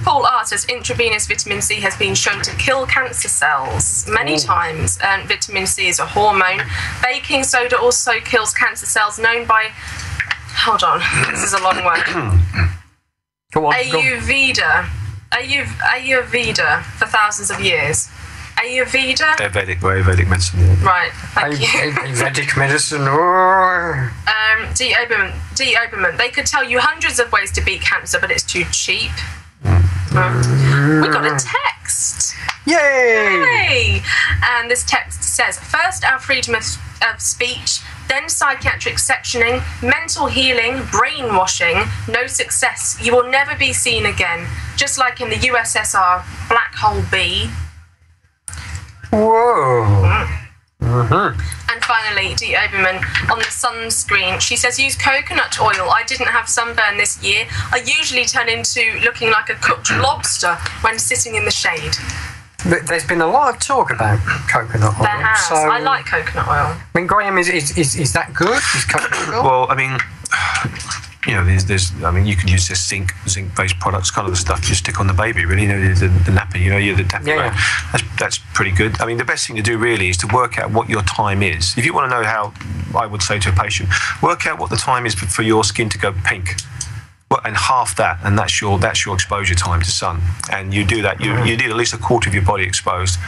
Paul R. says intravenous vitamin C has been shown to kill cancer cells many times. Vitamin C is a hormone. Baking soda also kills cancer cells known by... Hold on, this is a long one. Go on. Ayurveda for thousands of years. Ayurveda? Vedic medicine. Yeah. Right, thank you. Vedic medicine. D. Oberman, they could tell you hundreds of ways to beat cancer, but it's too cheap. We got a text. Yay! And this text says, first, our freedom of speech, then psychiatric sectioning, mental healing, brainwashing, no success. You will never be seen again. Just like in the USSR, Black Hole B. Whoa. And finally, Dee Oberman, on the sunscreen, she says, use coconut oil. I didn't have sunburn this year. I usually turn into looking like a cooked lobster when sitting in the shade. But there's been a lot of talk about coconut oil. There has. So, I like coconut oil. I mean, Graham, is that good? Is coconut oil? Well, I mean, you know, there's I mean, you can use this zinc-based products, kind of the stuff you stick on the baby, really. You know, the nappy, you know, the nappy. Yeah. That's pretty good. I mean, the best thing to do really is to work out what your time is. If you want to know how, I would say to a patient, work out what the time is for your skin to go pink. Well, and half that, and that's your exposure time to sun. And you do that, you need at least a quarter of your body exposed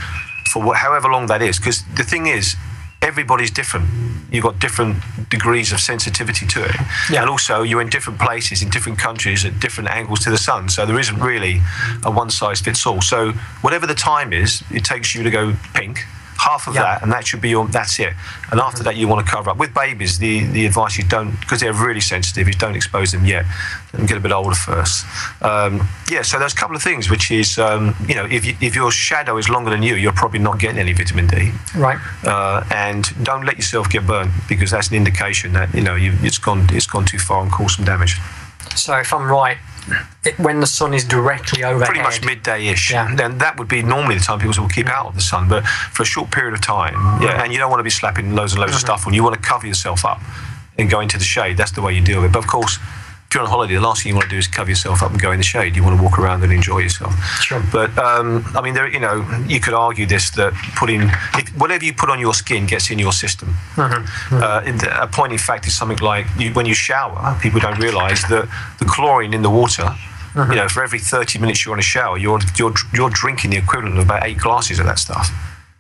for however long that is. Because the thing is, everybody's different. You've got different degrees of sensitivity to it. Yeah. And also, you're in different places, in different countries, at different angles to the sun. So there isn't really a one-size-fits-all. So whatever the time is, it takes you to go pink. Half of that, and that should be that's it. And after that, you want to cover up. With babies, the advice you don't, because they're really sensitive, you don't expose them yet. Let them get a bit older first. So there's a couple of things, which is, you know, if your shadow is longer than you, you're probably not getting any vitamin D. Right. And don't let yourself get burned, because that's an indication that, you know, it's gone too far and caused some damage. So if I'm right, when the sun is directly overhead, pretty much midday-ish, then that would be normally the time people will keep out of the sun. But for a short period of time, and you don't want to be slapping loads and loads of stuff on. You want to cover yourself up and go into the shade. That's the way you deal with it. But of course, if you're on holiday, the last thing you want to do is cover yourself up and go in the shade. You want to walk around and enjoy yourself. Sure. But I mean, you know, you could argue this, that whatever you put on your skin gets in your system. A pointing fact is something like when you shower, people don't realise that the chlorine in the water. You know, for every 30 minutes you're on a shower, you're drinking the equivalent of about 8 glasses of that stuff.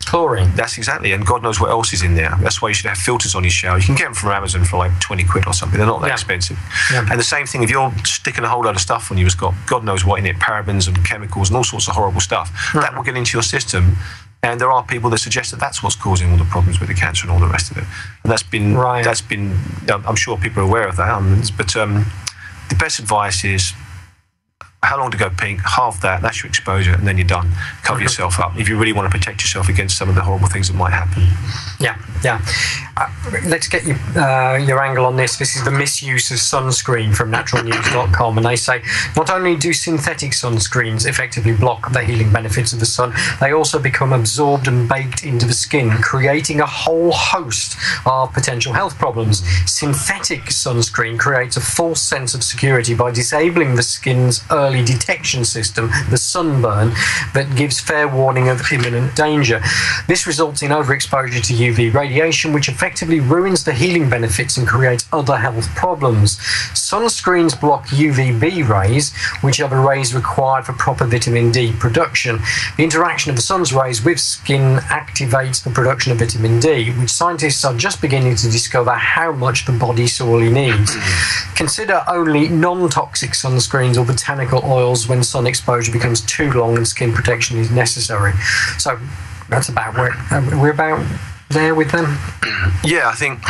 Chlorine. That's exactly, and God knows what else is in there. That's why you should have filters on your shower. You can get them from Amazon for like 20 quid or something. They're not that expensive. Yeah. And the same thing, if you're sticking a whole load of stuff on you, it's got God knows what in it, parabens and chemicals and all sorts of horrible stuff. That will get into your system. And there are people that suggest that that's what's causing all the problems with the cancer and all the rest of it. And that's been, I'm sure people are aware of that. But the best advice is, how long to go pink, half that's your exposure, and then you're done. Cover yourself up if you really want to protect yourself against some of the horrible things that might happen. Let's get your angle on this. This is the misuse of sunscreen from naturalnews.com, and they say not only do synthetic sunscreens effectively block the healing benefits of the sun, they also become absorbed and baked into the skin, creating a whole host of potential health problems. Synthetic sunscreen creates a false sense of security by disabling the skin's early detection system, the sunburn, that gives fair warning of imminent danger. This results in overexposure to UV radiation, which effectively ruins the healing benefits and creates other health problems. Sunscreens block UVB rays, which are the rays required for proper vitamin D production. The interaction of the sun's rays with skin activates the production of vitamin D, which scientists are just beginning to discover how much the body sorely needs. Consider only non-toxic sunscreens or botanical oils when sun exposure becomes too long and skin protection is necessary. So that's about where we're about there with them. I think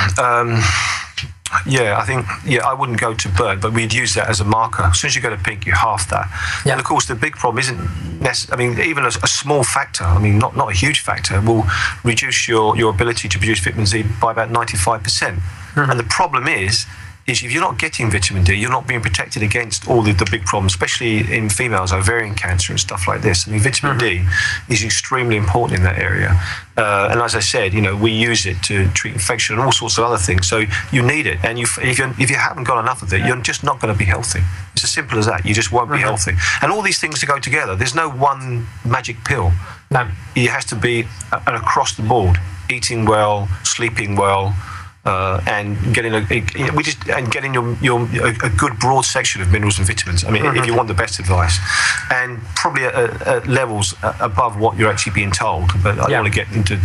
I wouldn't go to burn, but we'd use that as a marker. As soon as you go to pink, you half that. And of course, the big problem isn't even a small factor, not a huge factor, will reduce your ability to produce vitamin D by about 95%. And the problem is if you're not getting vitamin D, you're not being protected against all the big problems, especially in females, ovarian cancer and stuff like this. Vitamin D is extremely important in that area. And as I said, we use it to treat infection and all sorts of other things. So you need it. And if you haven't got enough of it, you're just not going to be healthy. It's as simple as that. You just won't be healthy. And all these things to go together. There's no one magic pill. No. It has to be an across the board. Eating well, sleeping well, and getting a good broad section of minerals and vitamins. If you want the best advice, and probably at levels above what you're actually being told. But I don't want to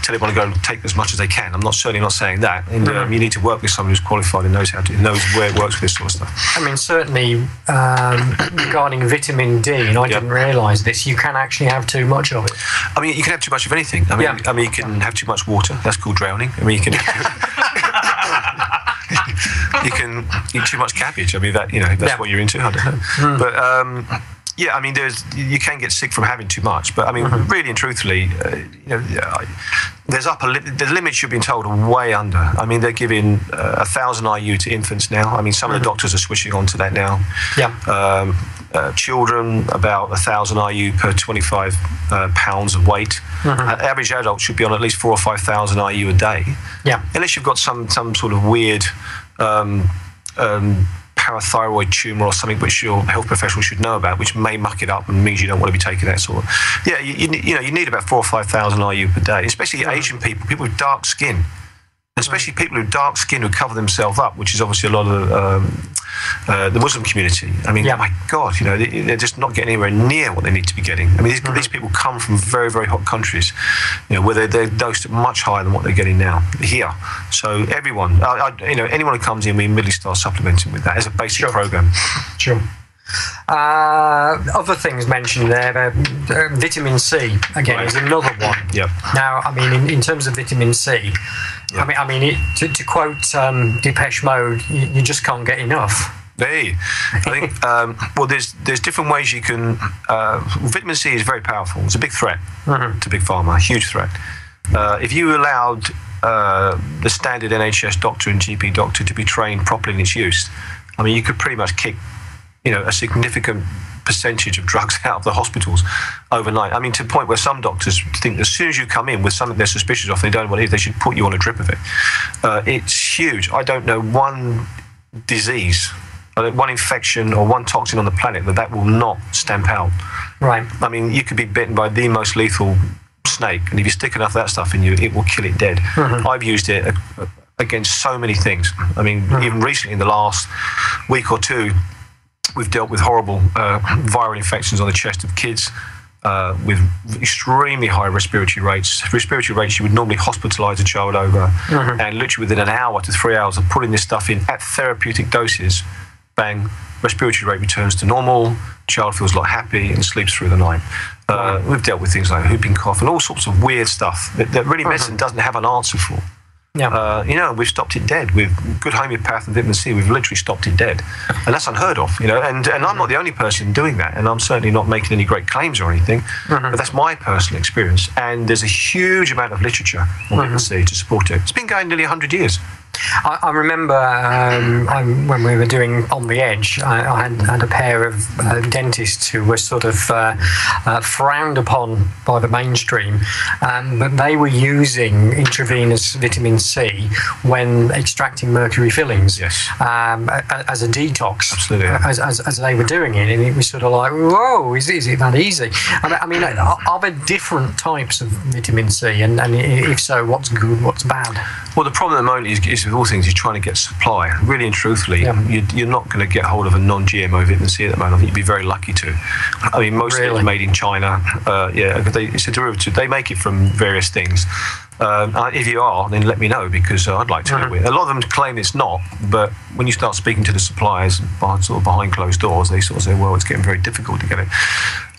tell everyone to go and take as much as they can. I'm certainly not saying that. And you need to work with someone who's qualified and knows where it works with this sort of stuff. Certainly regarding vitamin D, and I didn't realise this, you can actually have too much of it. You can have too much of anything. You can have too much water. That's called drowning. You can you can eat too much cabbage. I mean, that's what you're into. I don't know. But yeah, I mean, you can get sick from having too much. But I mean, really and truthfully, the limits you've been told are way under. I mean, they're giving 1,000 IU to infants now. I mean, some of the doctors are switching on to that now. Yeah. Children, about 1,000 IU per 25 pounds of weight. Average adult should be on at least 4,000 or 5,000 IU a day. Yeah. Unless you've got some sort of weird parathyroid tumour or something which your health professional should know about, which may muck it up and means you don't want to be taking that sort of. Yeah, you need about 4,000 or 5,000 IU per day, especially Asian people with dark skin. Especially people with dark skin who cover themselves up, which is obviously a lot of the Muslim community. I mean, my God, they're just not getting anywhere near what they need to be getting. I mean, these people come from very, very hot countries, where they're dosed at much higher than what they're getting now here. So everyone, anyone who comes in, we immediately start supplementing with that as a basic program. Sure. Other things mentioned there, vitamin C again is another one. Yep. Now, I mean, in terms of vitamin C, I mean, to quote Depeche Mode, you just can't get enough. I think well, there's different ways you can. Vitamin C is very powerful. It's a big threat to Big Pharma, a huge threat. If you allowed the standard NHS doctor and GP doctor to be trained properly in its use, I mean, you could pretty much kick a significant percentage of drugs out of the hospitals overnight. I mean, to the point where some doctors think as soon as you come in with something they're suspicious of, they don't know what it is, they should put you on a drip of it. It's huge. I don't know one disease, one infection or one toxin on the planet that will not stamp out. Right. I mean, you could be bitten by the most lethal snake, and if you stick enough of that stuff in you, it will kill it dead. I've used it against so many things. I mean, even recently in the last week or two, we've dealt with horrible viral infections on the chest of kids with extremely high respiratory rates. Respiratory rates you would normally hospitalise a child over, and literally within an hour to 3 hours of putting this stuff in at therapeutic doses, bang, respiratory rate returns to normal, child feels a lot happy and sleeps through the night. We've dealt with things like whooping cough and all sorts of weird stuff that really medicine doesn't have an answer for. Yeah. We've stopped it dead with good homeopath and vitamin C. We've literally stopped it dead, and that's unheard of. And I'm not the only person doing that, and I'm certainly not making any great claims or anything. But that's my personal experience, and there's a huge amount of literature on vitamin C to support it. It's been going nearly 100 years. I remember when we were doing On the Edge, I had a pair of dentists who were sort of frowned upon by the mainstream, but they were using intravenous vitamin C when extracting mercury fillings as a detox. Absolutely. As they were doing it, and it was sort of like, whoa, is it that easy? I mean, are there different types of vitamin C, and if so, what's good, what's bad? Well, the problem at the moment is with all things, you're trying to get supply. Really and truthfully, you're not going to get hold of a non-GMO vitamin C at the moment. I think you'd be very lucky to. I mean, most of it's made in China. It's a derivative. They make it from various things. If you are, then let me know, because I'd like to know it. A lot of them claim it's not, but when you start speaking to the suppliers sort of behind closed doors, they sort of say, well, it's getting very difficult to get it.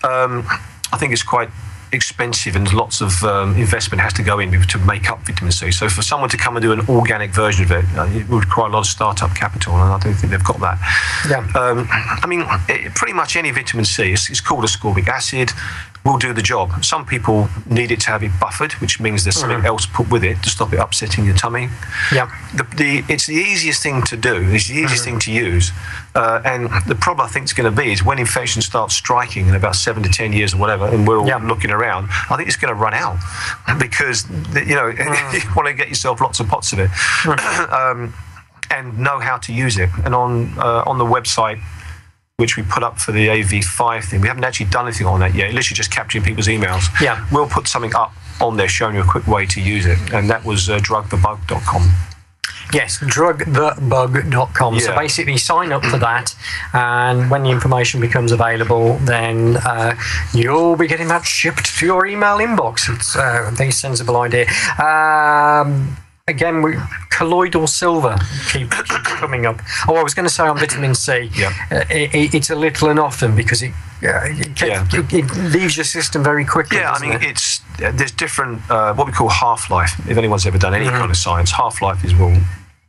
I think it's quite expensive, and lots of investment has to go in to make up vitamin C. So for someone to come and do an organic version of it, it would require a lot of startup capital, and I don't think they've got that. I mean, pretty much any vitamin C, it's called ascorbic acid, will do the job. Some people need it to have it buffered, which means there's something else put with it to stop it upsetting your tummy. It's the easiest thing to do. It's the easiest thing to use. And the problem I think is going to be is when infection starts striking in about 7 to 10 years or whatever, and we're all looking around, I think it's going to run out, because you want to get yourself lots of pots of it and know how to use it. And on the website, which we put up for the AV5 thing, we haven't actually done anything on that yet. Literally just capturing people's emails. We'll put something up on there showing you a quick way to use it, and that was drugthebug.com. Yes, drugthebug.com. So basically sign up for that, and when the information becomes available, then you'll be getting that shipped to your email inbox. It's a very sensible idea. Again, colloidal silver keeps coming up. I was going to say on vitamin C, it's a little and often, because it leaves your system very quickly. I mean, there's different what we call half-life. If anyone's ever done any kind of science, half-life is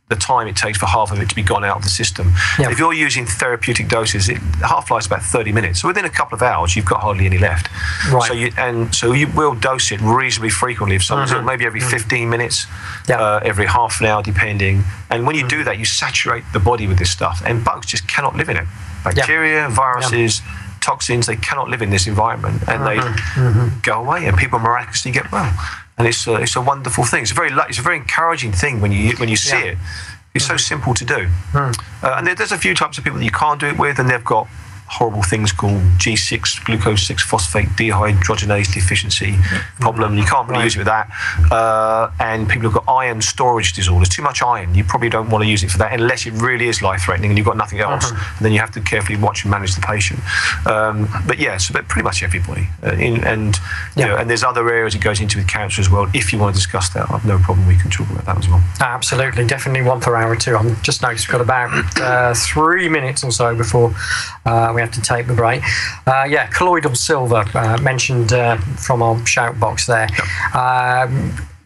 the time it takes for half of it to be gone out of the system. Yeah. If you're using therapeutic doses, half-life's about 30 minutes. So within a couple of hours, you've got hardly any left. Right. So you will dose it reasonably frequently. If someone's ill, maybe every 15 minutes, every half an hour, depending. And when you do that, you saturate the body with this stuff. And bugs just cannot live in it. Bacteria, viruses, toxins, they cannot live in this environment. And they go away, and people miraculously get well. And it's a wonderful thing. It's a very encouraging thing when you see it. It's so simple to do. And there's a few types of people that you can't do it with, and they've got horrible things called G6, glucose 6-phosphate dehydrogenase deficiency problem. You can't really use it with that. And people who've got iron storage disorders, too much iron, you probably don't want to use it for that unless it really is life-threatening and you've got nothing else. And then you have to carefully watch and manage the patient. But pretty much everybody. And there's other areas it goes into with cancer as well. If you want to discuss that, I've no problem. We can talk about that as well. Absolutely, definitely one per hour too. I'm just noticed we've got about 3 minutes or so before we have to take the break. Colloidal silver mentioned from our shout box there.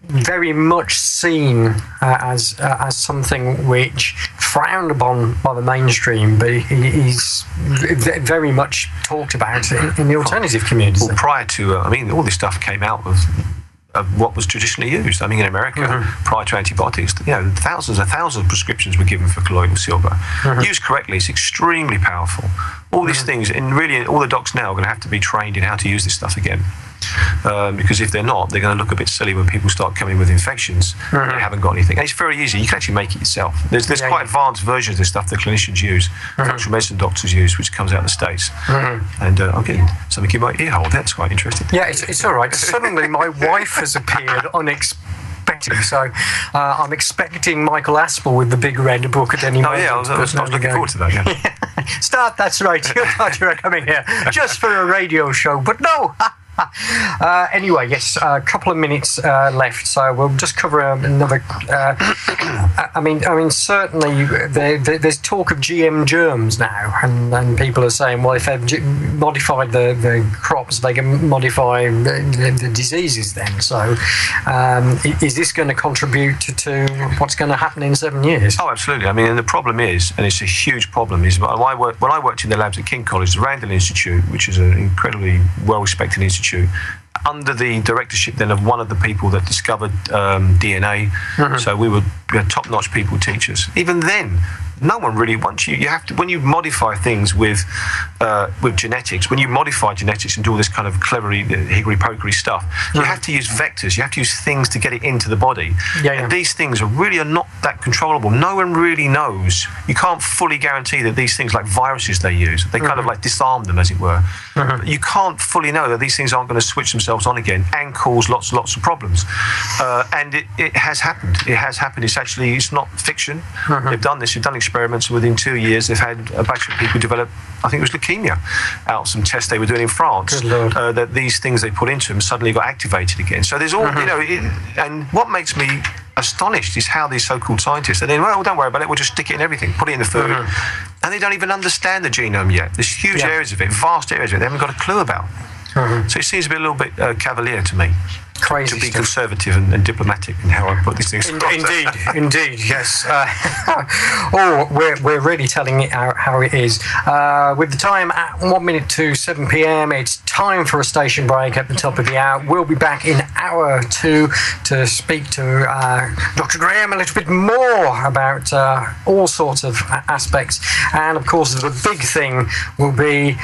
Very much seen as something which frowned upon by the mainstream, but is very much talked about in the alternative community. Well, prior to, all this stuff came out of what was traditionally used. In America, prior to antibiotics, thousands and thousands of prescriptions were given for colloidal silver. Used correctly, it's extremely powerful. All these things, and really all the docs now are going to have to be trained in how to use this stuff again. Because if they're not, they're going to look a bit silly when people start coming with infections and they haven't got anything. And it's very easy. You can actually make it yourself. There's quite advanced versions of this stuff that clinicians use, functional medicine doctors use, which comes out of the States. And I'm getting something in my ear hole. That's quite interesting. Yeah, it's all right. Suddenly my wife has appeared unexpectedly. So I'm expecting Michael Aspel with the big red book at any moment. I was looking forward to that, Start, that's right. You thought you were coming here just for a radio show, but no. Anyway, yes, a couple of minutes left, so we'll just cover another. Certainly there's talk of GM germs now, and people are saying, well, if they've modified the crops, they can modify the diseases then. So, is this going to contribute to what's going to happen in 7 years? Oh, absolutely. And the problem is, and it's a huge problem, is when I worked in the labs at King College, the Randall Institute, which is an incredibly well-respected institute, under the directorship then of one of the people that discovered DNA. So we had top-notch people, teachers. Even then, no one really wants you. You have to, when you modify things with genetics, when you modify genetics and do all this kind of cleverly hickory-pokery stuff, you have to use vectors. You have to use things to get it into the body. And these things are not that controllable. No one really knows. You can't fully guarantee that these things, like viruses they use, they kind of like disarm them, as it were. You can't fully know that these things aren't going to switch themselves on again and cause lots of problems. And it has happened. It has happened. It's not fiction. They've done this. They've done experiments. Within 2 years, they've had a batch of people develop, I think it was leukemia, out of some tests they were doing in France. That these things they put into them suddenly got activated again. So there's all, and what makes me astonished is how these so-called scientists, and then, well, don't worry about it, we'll just stick it in everything, put it in the food. And they don't even understand the genome yet. There's huge areas of it, vast areas of it, they haven't got a clue about. So it seems to be a little bit cavalier to me. Crazy to be stuff. Conservative and diplomatic in how I put these things. Indeed, yes. We're really telling it how it is. With the time at 1 minute to 7 p.m, it's time for a station break at the top of the hour. We'll be back in hour 2 to speak to Dr. Graham a little bit more about all sorts of aspects. And of course, the big thing will be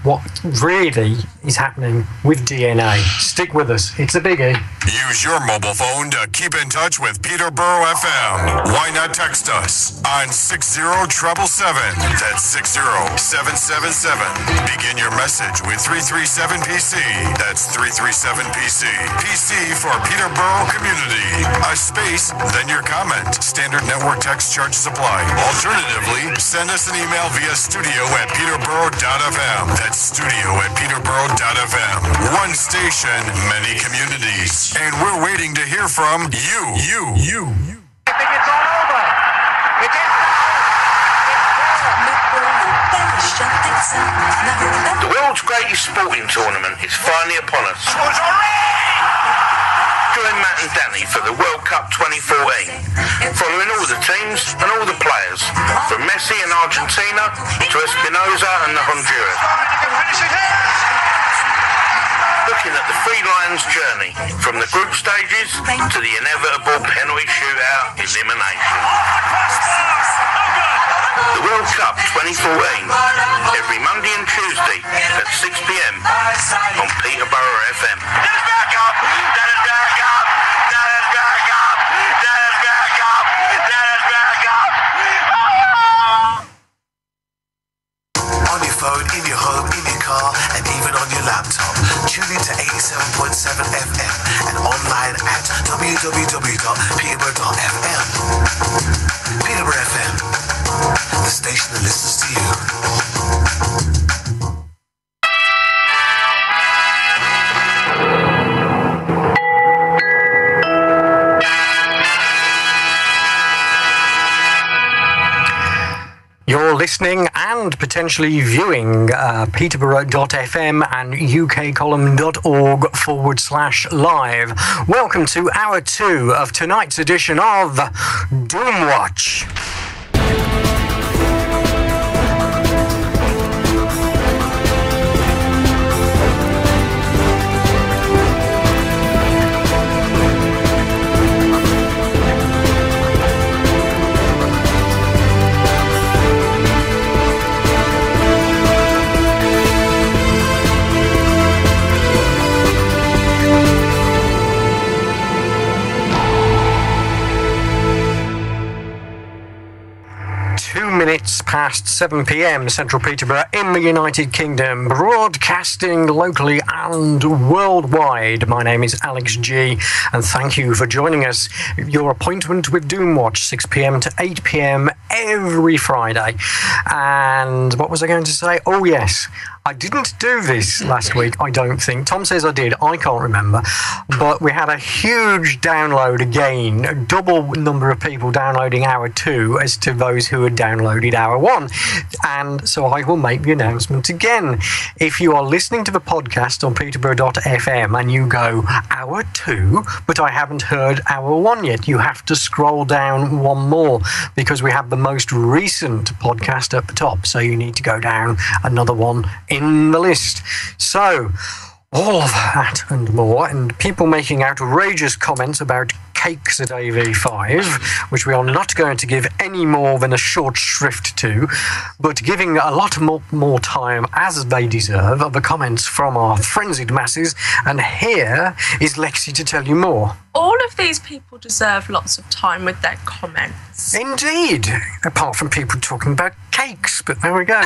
what really is happening with DNA. Stick with us. It's a biggie. Use your mobile phone to keep in touch with Peterborough FM. Why not text us on 60777? That's 60777. Begin your message with 337PC. That's 337PC. PC for Peterborough Community. A space, then your comment. Standard network text charges apply. Alternatively, send us an email via studio@peterborough.fm. That's studio@peterborough.fm. One station, many communities. And we're waiting to hear from you. I think it's all over. It is. The world's greatest sporting tournament is finally upon us. Join Matt and Danny for the World Cup 2014, following all the teams and all the players, from Messi and Argentina to Espinosa and the Honduras. Looking at the Three Lions journey, from the group stages to the inevitable penalty shootout elimination. The World Cup 2014, every Monday and Tuesday at 6 p.m. on Peterborough FM. On your phone, in your home, in your car, and even on your laptop. Tune in to 87.7 FM and online at www.peterborough.fm. Peterborough FM, the station that listens to you. You're listening and potentially viewing peterborough.fm and ukcolumn.org/live. Welcome to hour 2 of tonight's edition of Doomwatch. 2 minutes past 7 p.m. Central Peterborough in the United Kingdom, broadcasting locally and worldwide. My name is Alex G, and thank you for joining us. Your appointment with Doomwatch, 6 p.m. to 8 p.m. every Friday. And what was I going to say? Oh, yes. I didn't do this last week, I don't think. Tom says I did, I can't remember. But we had a huge download again, a double number of people downloading hour 2 as to those who had downloaded hour 1. And so I will make the announcement again. If you are listening to the podcast on peterborough.fm and you go, hour 2, but I haven't heard hour 1 yet, you have to scroll down one more because we have the most recent podcast at the top. So you need to go down another one in the list. So, all of that and more, and people making outrageous comments about cakes at AV5, which we are not going to give any more than a short shrift to, but giving a lot more time, as they deserve, of the comments from our frenzied masses. And here is Lexi to tell you more. All of these people deserve lots of time with their comments. Indeed, apart from people talking about cakes, but there we go.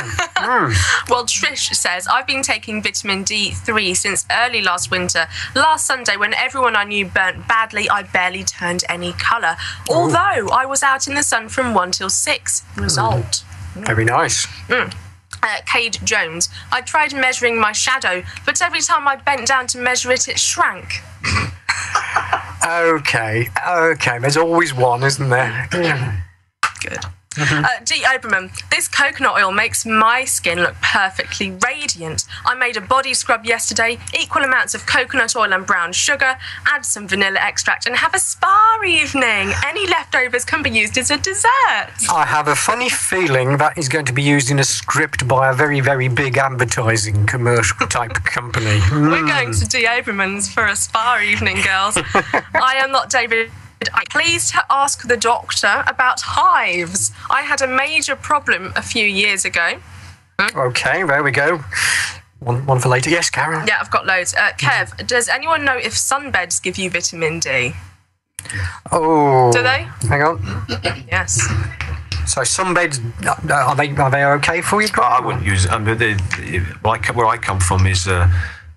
Well, Trish says, I've been taking vitamin D3 since early last winter. Last Sunday, when everyone I knew burnt badly, I barely turned any colour, although I was out in the sun from 1 till 6. Result. Very nice. Cade Jones, I tried measuring my shadow, but every time I bent down to measure it, it shrank. Okay, there's always one, isn't there? Yeah. Good. D. Oberman, this coconut oil makes my skin look perfectly radiant. I made a body scrub yesterday, equal amounts of coconut oil and brown sugar, add some vanilla extract and have a spa evening. Any leftovers can be used as a dessert. I have a funny feeling that is going to be used in a script by a very, very big advertising commercial type company. We're going to D. Oberman's for a spa evening, girls. I am not David. Please ask the doctor about hives. I had a major problem a few years ago. Okay, there we go. One for later. Yes, Karen? Yeah, I've got loads. Kev, does anyone know if sunbeds give you vitamin D? Oh. Do they? Hang on. Yes. So sunbeds, are they okay for you? I wouldn't use it. Where I come from is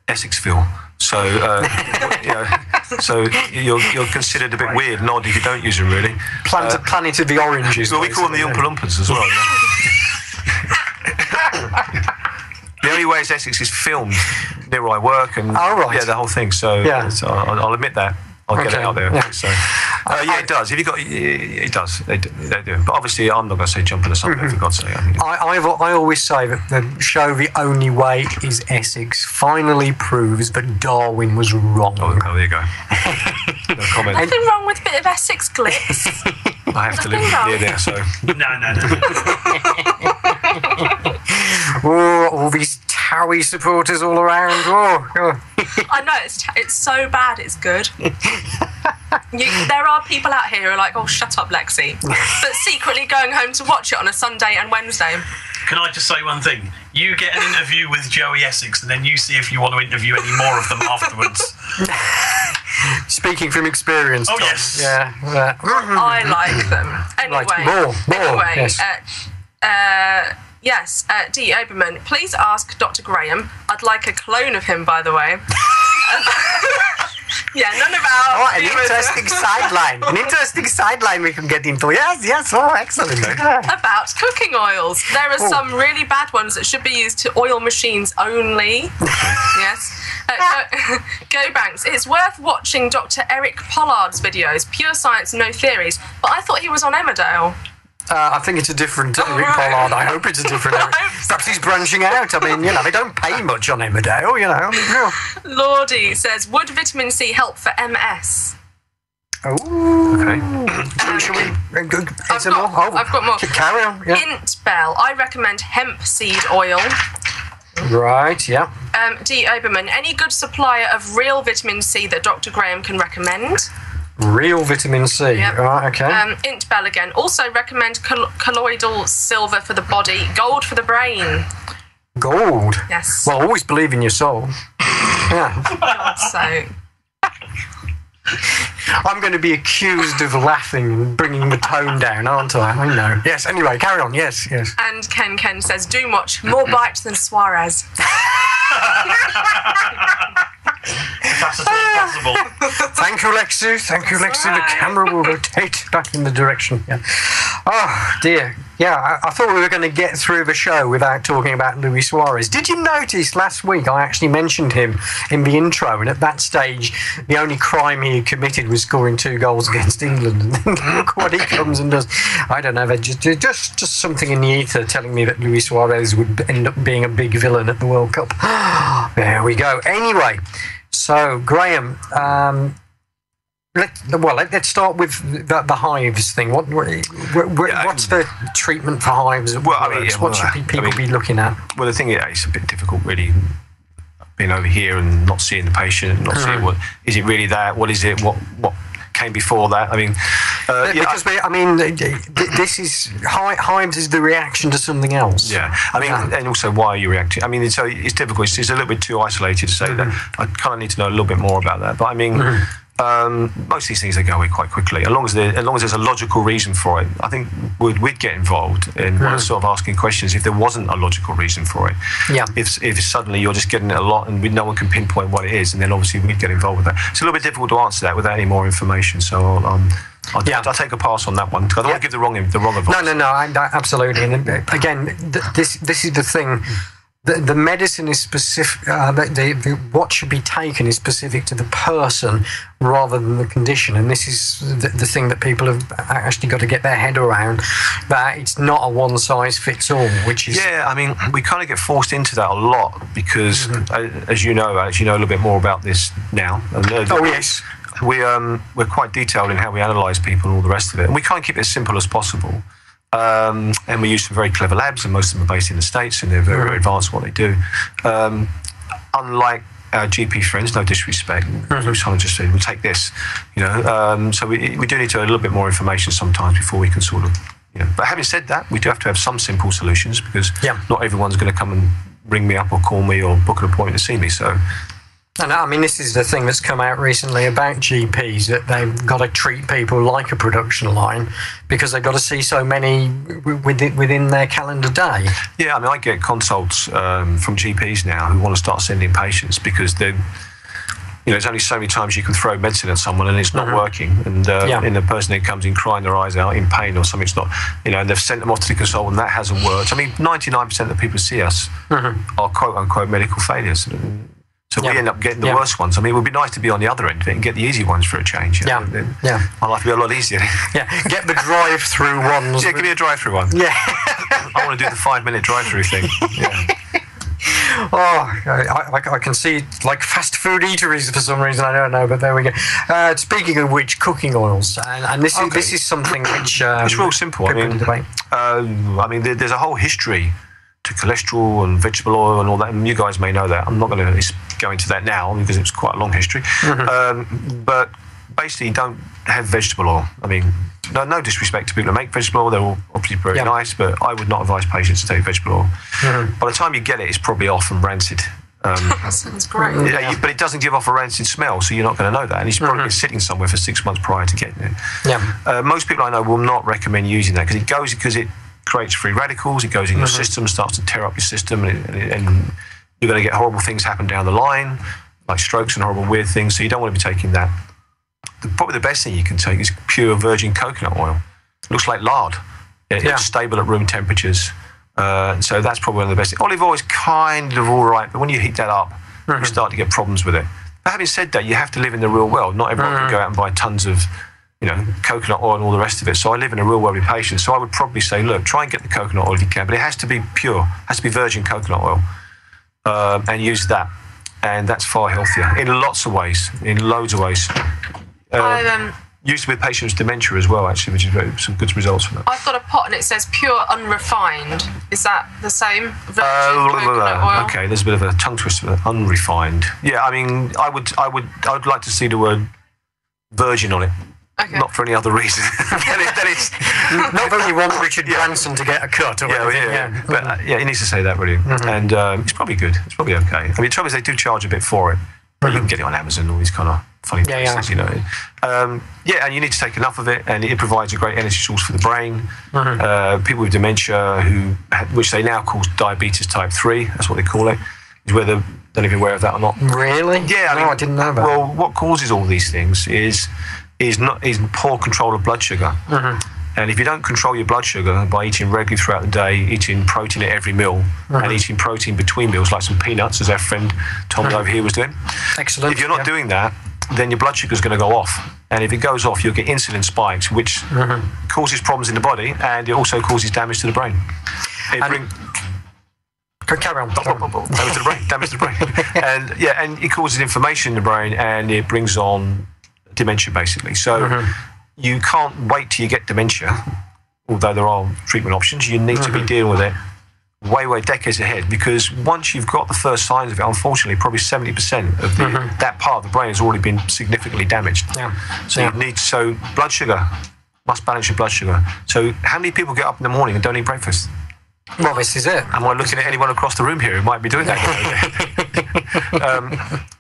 Essexville. So, so you're considered a bit weird and odd if you don't use them, really. Planet of the Oranges. Well, we call them the Oompa Loompas as well. The only way Essex is filmed near where I work, and yeah, the whole thing. So, so I'll admit that. I'll get it out there. Yeah. So, yeah, it does. If you got, it does. They do. But obviously, I'm not going to say jump in the sun. For God's sake. I always say that the show "The Only Way Is Essex" finally proves that Darwin was wrong. Oh, there you go. No comment. Nothing wrong with a bit of Essex glitz. I have to live near there, so. No. Oh, all these Towie supporters all around. Oh. I know, it's so bad, it's good. There are people out here who are like, oh, shut up, Lexi. But secretly going home to watch it on a Sunday and Wednesday. Can I just say one thing? You get an interview with Joey Essex, and then you see if you want to interview any more of them afterwards. Speaking from experience. Oh, Tom. yes. Yeah. I like them. Anyway. More. Yes. D. Oberman, please ask Dr. Graham. I'd like a clone of him, by the way. Yeah, none about... Oh, an interesting sideline. An interesting sideline we can get into. Yes. Oh, excellent. About cooking oils. There are some really bad ones that should be used to oil machines only. Yes. Go Banks. It's worth watching Dr. Eric Pollard's videos. Pure science, no theories. But I thought he was on Emmerdale. I think it's a different Eric Pollard. I hope it's a different Eric. Perhaps he's branching out. I mean, they don't pay much on Emmerdale, Lordy says, would vitamin C help for MS? Oh. Okay. Shall we... I've got more. Carry on. Yeah. Int Bell. I recommend hemp seed oil. Right, yeah. D. Oberman. Any good supplier of real vitamin C that Dr. Graham can recommend? Real vitamin C. Yep. Right, okay. Int Bell again. Also recommend colloidal silver for the body, gold for the brain. Gold? Yes. Well, always believe in your soul. Yeah. For God's sake. I'm going to be accused of laughing and bringing the tone down, aren't I? I know. Yes, anyway, carry on. Yes. And Ken says, Doomwatch, more bite than Suarez. That's possible. Thank you, Lexi. The camera will rotate back in the direction. Yeah. Oh, dear. Yeah, I thought we were going to get through the show without talking about Luis Suarez. Did you notice last week I actually mentioned him in the intro, and at that stage, the only crime he had committed was scoring 2 goals against England. And then look what he comes and does. I don't know, just something in the ether telling me that Luis Suarez would end up being a big villain at the World Cup. There we go. Anyway, so, Graham, let's start with the hives thing. What's the treatment for hives? What should people be looking at? Well, the thing is, it's a bit difficult, really, being over here and not seeing the patient, not seeing what is it really that? What is it? What came before that? I mean, this is hives is the reaction to something else. Yeah, I mean, and also why are you reacting? I mean, so it's difficult. It's a little bit too isolated to say that. I kind of need to know a little bit more about that. But I mean. Most of these things, they go away quite quickly. As long as there's a logical reason for it, I think we'd get involved in sort of asking questions if there wasn't a logical reason for it. Yeah. If suddenly you're just getting it a lot and no one can pinpoint what it is, and then obviously we'd get involved with that. It's a little bit difficult to answer that without any more information. So I'll take a pass on that one because I don't want to give the wrong advice. No, absolutely. And again, this is the thing. The medicine is specific. What should be taken is specific to the person rather than the condition, and this is the thing that people have actually got to get their head around. That it's not a one size fits all. Which is I mean, we kind of get forced into that a lot because, as you know, Alex, you know a little bit more about this now. Yes. We're quite detailed in how we analyse people and all the rest of it, and we try and keep it as simple as possible. And we use some very clever labs, and most of them are based in the States, and they're very, very advanced in what they do. Unlike our GP friends, no disrespect, someone just said, we'll take this, so we do need to have a little bit more information sometimes before we can sort of, But having said that, we do have to have some simple solutions because not everyone's going to come and ring me up or call me or book an appointment to see me, so... And I mean, this is the thing that's come out recently about GPs, that they've got to treat people like a production line because they've got to see so many within their calendar day. Yeah, I mean, I get consults from GPs now who want to start sending patients because there's only so many times you can throw medicine at someone and it's not working. And the person that comes in crying their eyes out in pain or something's not, and they've sent them off to the consultant and that hasn't worked. I mean, 99% of the people who see us are quote-unquote medical failures. So we end up getting the worst ones. I mean, it would be nice to be on the other end of it and get the easy ones for a change. My life would be a lot easier. Get the drive-through ones. Yeah, give me a drive-through one. Yeah. I want to do the 5-minute drive-through thing. Yeah. I can see like fast food eateries for some reason. I don't know, but there we go. Speaking of which, cooking oils, and this is something which it's real simple. I mean, there's a whole history to cholesterol and vegetable oil and all that, and you guys may know that. I'm not going to go into that now because it's quite a long history. But basically, don't have vegetable oil. I mean, no disrespect to people who make vegetable oil; they're all obviously very nice, but I would not advise patients to take vegetable oil. By the time you get it, it's probably off and rancid. That sounds great. But it doesn't give off a rancid smell, so you're not going to know that. And it's probably been sitting somewhere for 6 months prior to getting it. Most people I know will not recommend using that because it creates free radicals. It goes in your system, starts to tear up your system, and you're going to get horrible things happen down the line, like strokes and horrible weird things. So you don't want to be taking that. Probably the best thing you can take is pure virgin coconut oil. It looks like lard. It's stable at room temperatures. So that's probably one of the best. Olive oil is kind of all right, but when you heat that up, you start to get problems with it. But having said that, you have to live in the real world. Not everyone can go out and buy tons of, coconut oil and all the rest of it. So I live in a real world with patients. So I would probably say, look, try and get the coconut oil if you can, but it has to be pure, has to be virgin coconut oil, and use that. And that's far healthier in lots of ways, in loads of ways. Used with patients with dementia as well, actually, which is some good results from that. I've got a pot and it says pure unrefined. Is that the same? Coconut oil? Okay, there's a bit of a tongue twister. Unrefined. Yeah, I mean, I would like to see the word virgin on it. Okay. Not for any other reason. Not that you want Richard Branson to get a cut or anything. But he needs to say that, really. And it's probably good. It's probably okay. I mean, the trouble is they do charge a bit for it. But you can get it on Amazon, all these kind of funny places, and you need to take enough of it, and it provides a great energy source for the brain. People with dementia which they now call diabetes type 3, that's what they call it, is whether, don't know if you're aware of that or not. Really? Yeah, I didn't know that. Well, what causes all these things is poor control of blood sugar. And if you don't control your blood sugar by eating regularly throughout the day, eating protein at every meal, and eating protein between meals, like some peanuts, as our friend Tom over here was doing. Excellent. If you're not doing that, then your blood sugar is going to go off. And if it goes off, you'll get insulin spikes, which causes problems in the body, and it also causes damage to the brain. Carry on. Damage to the brain. And it causes inflammation in the brain, and it brings on dementia, basically. So you can't wait till you get dementia, although there are treatment options. You need to be dealing with it way decades ahead, because once you've got the first signs of it, unfortunately, probably 70% of that part of the brain has already been significantly damaged. So blood sugar, must balance your blood sugar. So how many people get up in the morning and don't eat breakfast? Well, this is it. Am I looking at anyone across the room here who might be doing that?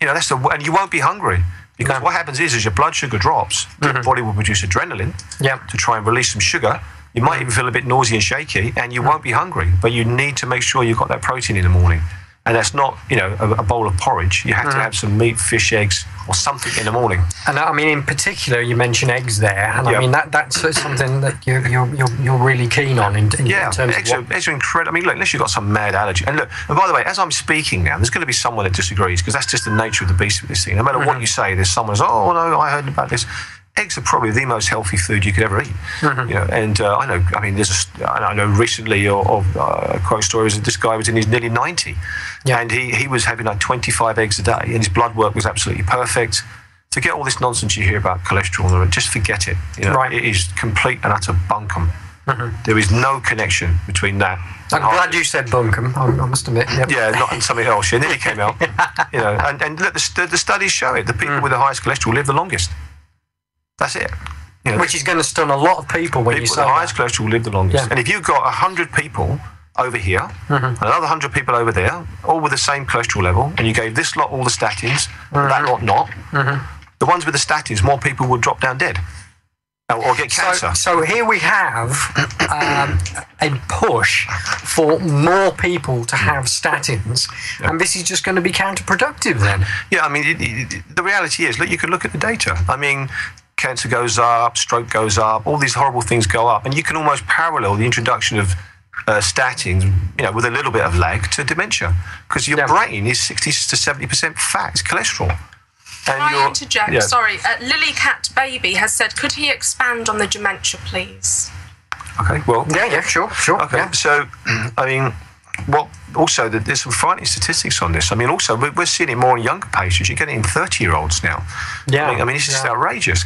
And you won't be hungry. Because what happens is, as your blood sugar drops, your body will produce adrenaline to try and release some sugar. You might even feel a bit nausy and shaky, and you won't be hungry. But you need to make sure you've got that protein in the morning. And that's not, a bowl of porridge. You have to have some meat, fish, eggs, or something in the morning. And I mean, in particular, you mentioned eggs there, and I mean that's something that you're really keen on in terms of eggs are incredible. I mean, look, unless you've got some mad allergy. And look, and by the way, as I'm speaking now, there's going to be someone that disagrees, because that's just the nature of the beast with this thing. No matter what you say, there's someone who's, oh no, I heard about this. Eggs are probably the most healthy food you could ever eat. And I know. I mean, I know recently of quote stories that this guy was in his nearly 90, and he was having like 25 eggs a day, and his blood work was absolutely perfect. Forget all this nonsense you hear about cholesterol. Just forget it. It is complete and utter bunkum. There is no connection between that. I'm glad you said bunkum. I must admit. Yeah, not in something else. And then it came out. And look, the studies show it. The people with the highest cholesterol live the longest. That's it. Which is going to stun a lot of people when you say the highest cholesterol live the longest. And if you've got 100 people over here, another 100 people over there, all with the same cholesterol level, and you gave this lot all the statins, that lot not, the ones with the statins, more people would drop down dead or get cancer. So here we have a push for more people to have statins, and this is just going to be counterproductive then. Yeah, I mean, the reality is, look, you can look at the data. I mean, cancer goes up, stroke goes up, all these horrible things go up, and you can almost parallel the introduction of statins, with a little bit of lag, to dementia, because your brain is 60 to 70% fat, it's cholesterol. Can I interject? Sorry, Lily Cat Baby has said, could he expand on the dementia, please? Okay, well... Yeah, sure. Okay, so, I mean, what also there's some frightening statistics on this. I mean, also we're seeing it more in younger patients. You're getting in 30-year-olds now. Yeah. I mean, it's just outrageous.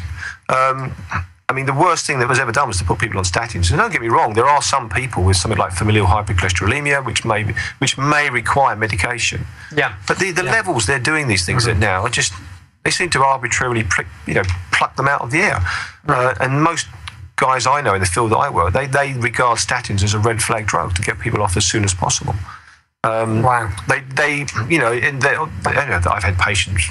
I mean, the worst thing that was ever done was to put people on statins. And don't get me wrong, there are some people with something like familial hypercholesterolemia, which may require medication. Yeah. But the levels they're doing these things at now are just, they seem to arbitrarily pluck them out of the air. And most guys I know in the field that I work, they regard statins as a red flag drug to get people off as soon as possible. Wow. I've had patients.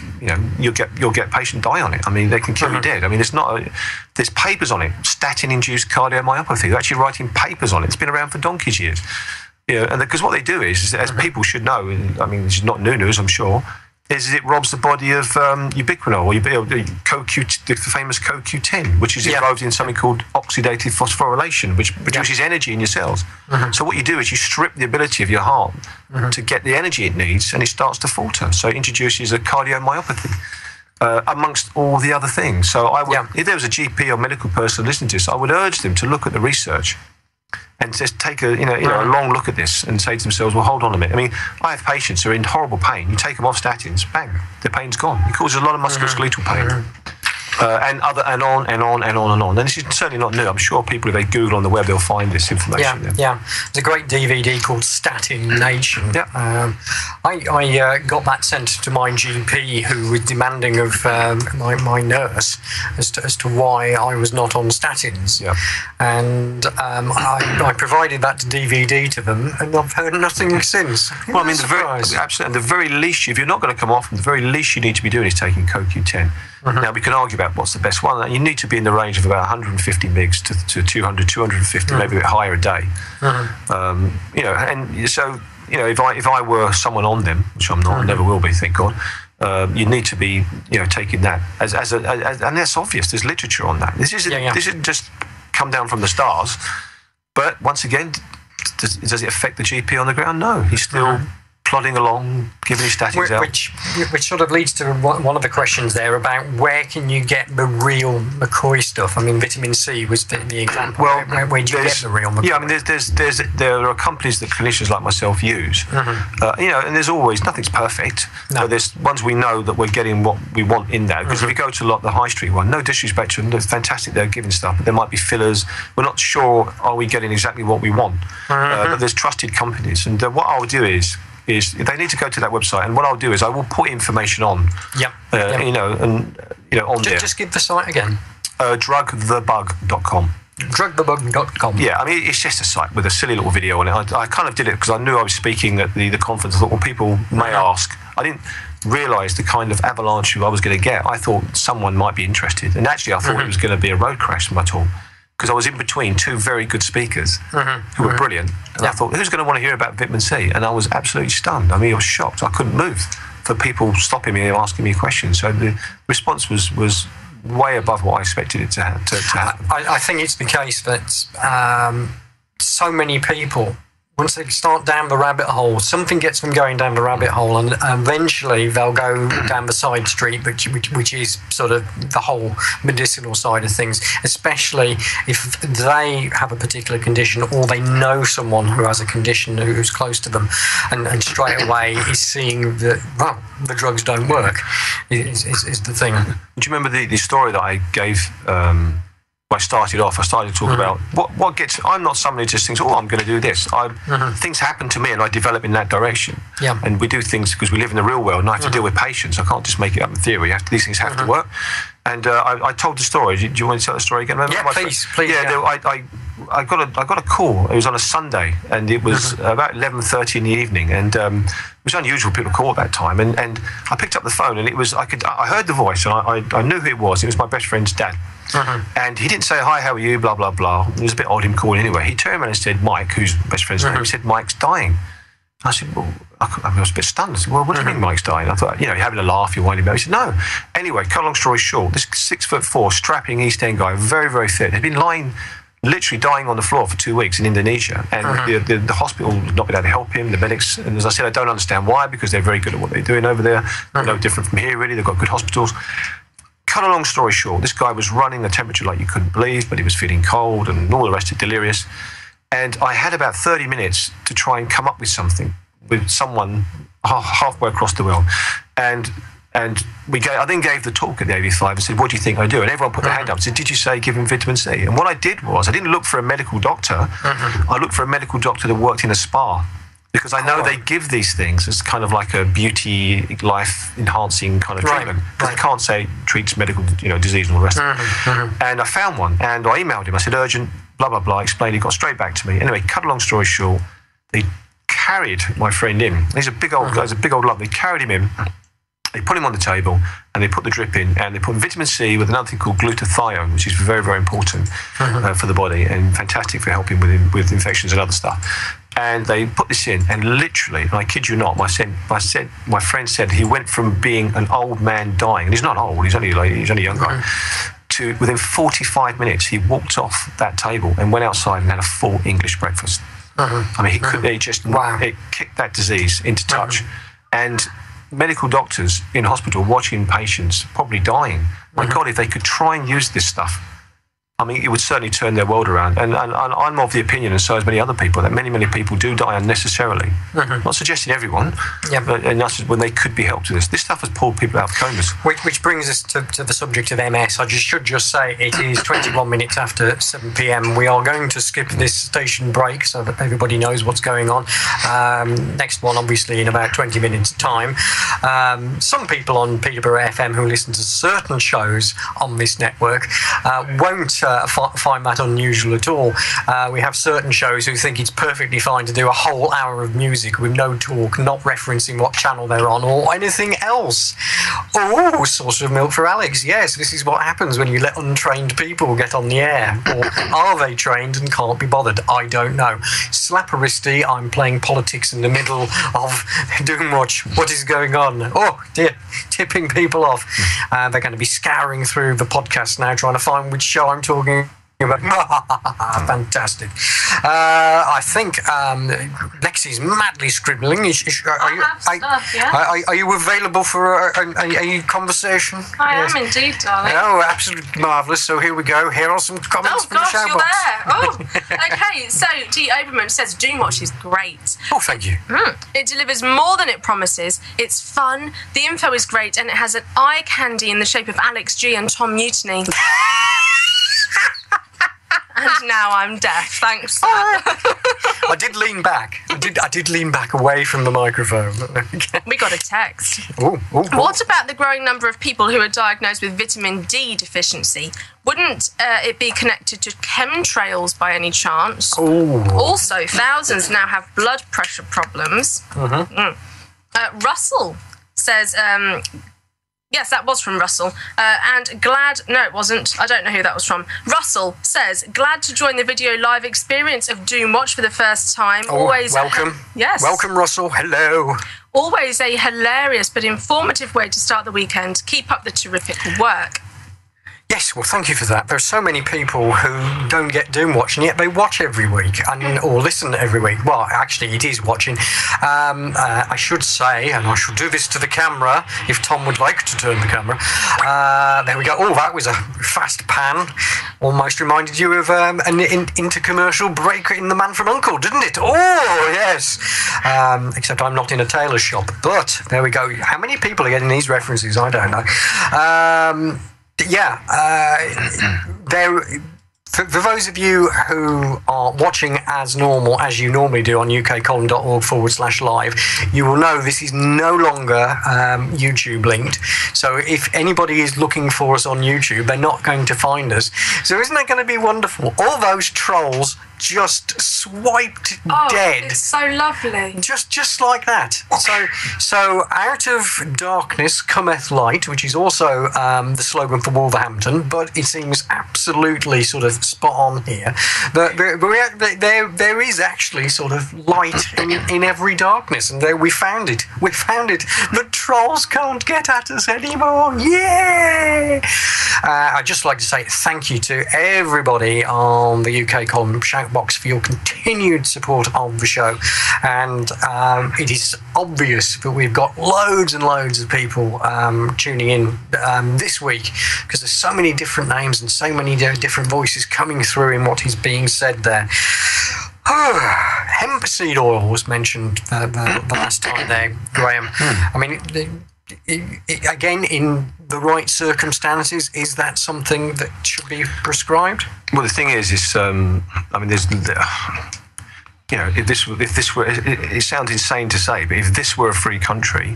You'll get patient die on it. I mean, they can kill you dead. I mean, there's papers on it. Statin-induced cardiomyopathy. They're actually writing papers on it. It's been around for donkey's years. And because what they do is, as people should know, I mean, this is not new news, I'm sure, is it robs the body of ubiquinol, or the famous CoQ10, which is involved in something called oxidative phosphorylation, which produces energy in your cells. So what you do is you strip the ability of your heart to get the energy it needs, and it starts to falter. So it introduces a cardiomyopathy, amongst all the other things. So I would, if there was a GP or medical person listening to this, I would urge them to look at the research and just take a long look at this and say to themselves, well, hold on a minute. I mean, I have patients who are in horrible pain. You take them off statins, bang, the pain's gone. It causes a lot of musculoskeletal pain. And on and on. And this is certainly not new. I'm sure people, if they Google on the web, they'll find this information. Yeah. There's a great DVD called Statin Nation. Yeah. I got that sent to my GP, who was demanding of my nurse as to why I was not on statins. Yeah. And I provided that DVD to them, and I've heard nothing since. Well, I mean, absolutely. And the very least, if you're not going to come off, the very least you need to be doing is taking CoQ10. Now, we can argue about what's the best one. You need to be in the range of about 150 mgs to 200, 250, maybe a bit higher a day. And so, if I were someone on them, which I'm not, never will be, thank God, you need to be, taking that as and that's obvious. There's literature on that. This isn't just come down from the stars. But once again, does it affect the GP on the ground? No, he's still plodding along, giving his statins out. Which sort of leads to one of the questions there about where can you get the real McCoy stuff? I mean, vitamin C was the example. Well, where do you get the real McCoy? Yeah, I mean, there are companies that clinicians like myself use. And there's always, nothing's perfect. No. But there's ones we know that we're getting what we want in there. Because if you go to the high street one, no disrespect to them, they're fantastic, they're giving stuff, but there might be fillers. We're not sure, are we getting exactly what we want? But there's trusted companies. And what I'll do is they need to go to that website, and what I'll do is I will put information on. On there. Just give the site again. Drugthebug.com. Drugthebug.com. Yeah, I mean, it's just a site with a silly little video on it. I kind of did it because I knew I was speaking at the conference. I thought, well, people may ask. I didn't realise the kind of avalanche I was going to get. I thought someone might be interested, and actually I thought it was going to be a road crash from my talk, because I was in between two very good speakers who were brilliant. And I thought, who's going to want to hear about vitamin C? And I was absolutely stunned. I mean, I was shocked. I couldn't move for people stopping me and asking me questions. So the response was way above what I expected it to happen. I think it's the case that so many people, once they start down the rabbit hole, something gets them going down the rabbit hole, and eventually they'll go down the side street, which is sort of the whole medicinal side of things, especially if they have a particular condition or they know someone who has a condition who's close to them, and straight away is seeing that, well, the drugs don't work, is the thing. Do you remember the story that I gave? I started to talk about what gets. I'm not somebody who just thinks, I'm going to do this. Things happen to me and I develop in that direction. Yeah. And we do things because we live in the real world and I have to deal with patients. I can't just make it up in theory. These things have to work. And I told the story. Do you want to tell the story again? Yeah, please. Yeah, I got a call. It was on a Sunday, and it was about 11:30 in the evening, and it was unusual people call at that time. And I picked up the phone, and it was I heard the voice, and I knew who it was. It was my best friend's dad. And he didn't say, hi, how are you, blah, blah, blah. It was a bit odd him calling anyway. He turned around and said, Mike, who's best friend's name, he said, Mike's dying. I said, well, I was a bit stunned. I said, well, what do you mean Mike's dying? I thought, you're having a laugh, you're whining about it. He said, no. Anyway, cut a long story short, this 6'4", strapping East End guy, very, very fit, had been literally dying on the floor for 2 weeks in Indonesia. And the hospital had not been able to help him, the medics. And as I said, I don't understand why, because they're very good at what they're doing over there. No different from here, really. They've got good hospitals. Cut a long story short, this guy was running a temperature like you couldn't believe, but he was feeling cold and all the rest of delirious. And I had about 30 minutes to try and come up with something with someone halfway across the world, and I then gave the talk at the AV5 and said, "What do you think I do?" And everyone put their hand up and said, "Did you say give him vitamin C?" And what I did was I didn't look for a medical doctor. I looked for a medical doctor that worked in a spa. Because I know they give these things as kind of like a beauty, life-enhancing kind of treatment. Because I can't say it treats medical, disease and all the rest of it. And I found one, and I emailed him. I said, urgent, blah, blah, blah, explained. He got straight back to me. Anyway, cut a long story short, they carried my friend in. He's a big old lump. They carried him in. They put him on the table, and they put the drip in, and they put vitamin C with another thing called glutathione, which is very, very important for the body and fantastic for helping with infections and other stuff. And they put this in, and literally, and I kid you not, my friend said he went from being an old man dying, and he's not old, he's only a young guy, to within 45 minutes he walked off that table and went outside and had a full English breakfast. I mean, it kicked that disease into touch. And medical doctors in hospital watching patients probably dying. My God, if they could try and use this stuff, I mean, it would certainly turn their world around. And I'm of the opinion, and so as many other people, that many people do die unnecessarily. Not suggesting everyone, but that's when they could be helped with this. This stuff has pulled people out of comas. Which brings us to the subject of MS. I should just say it is 21 minutes after 7 p.m. We are going to skip this station break so that everybody knows what's going on. Next one, obviously, in about 20 minutes' time. Some people on Peterborough FM who listen to certain shows on this network won't find that unusual at all. We have certain shows who think it's perfectly fine to do a whole hour of music with no talk, not referencing what channel they're on or anything else. Oh, source of milk for Alex. Yes, this is what happens when you let untrained people get on the air. Or are they trained and can't be bothered? I don't know. Slapperisti, I'm playing politics in the middle of Doomwatch. What is going on? Oh dear, tipping people off. They're going to be scouring through the podcast now trying to find which show I'm talking about. Fantastic. I think Lexi's madly scribbling. Are you available for a conversation? I am indeed, darling. Oh, absolutely marvellous. So here we go. Here are some comments from the shout you're box. there. Oh, okay. So D. Oberman says Doomwatch is great. Oh, thank you. It delivers more than it promises. It's fun. The info is great, and it has an eye candy in the shape of Alex G and Tom Mutiny. And now I'm deaf. Thanks for that. I did lean back. I did lean back away from the microphone. We got a text. Ooh. What about the growing number of people who are diagnosed with vitamin D deficiency? Wouldn't it be connected to chemtrails by any chance? Ooh. Also, thousands now have blood pressure problems. Russell says... yes, that was from Russell. And glad... No, it wasn't. I don't know who that was from. Russell says, glad to join the video live experience of Doomwatch for the first time. Oh, always welcome. Yes. Welcome, Russell. Hello. Always a hilarious but informative way to start the weekend. Keep up the terrific work. Yes, well, thank you for that. There are so many people who don't get Doomwatch, and yet they watch every week, or listen every week. Well, actually, it is watching. I should say, and I shall do this to the camera, if Tom would like to turn the camera. There we go. Oh, that was a fast pan. Almost reminded you of an intercommercial break in The Man from U.N.C.L.E., didn't it? Oh, yes. Except I'm not in a tailor's shop. But there we go. How many people are getting these references? I don't know. For those of you who are watching as normal, as you normally do on ukcolumn.org/live, you will know this is no longer YouTube linked. So if anybody is looking for us on YouTube, they're not going to find us. So isn't that going to be wonderful? All those trolls just swiped dead. It's so lovely. Just like that. So out of darkness cometh light, which is also the slogan for Wolverhampton, but it seems absolutely sort of spot on here. But there is actually sort of light in every darkness, and there we found it. We found it. The trolls can't get at us anymore. Yay! I'd just like to say thank you to everybody on the UK column shout box for your continued support of the show, and it is obvious that we've got loads and loads of people tuning in this week, because there's so many different names and so many different voices coming through in what is being said there. hemp seed oil was mentioned the last time there, Graham. I mean, again, in the right circumstances, is that something that should be prescribed? Well, the thing is I mean, there's, you know, if this were, it sounds insane to say, but if this were a free country,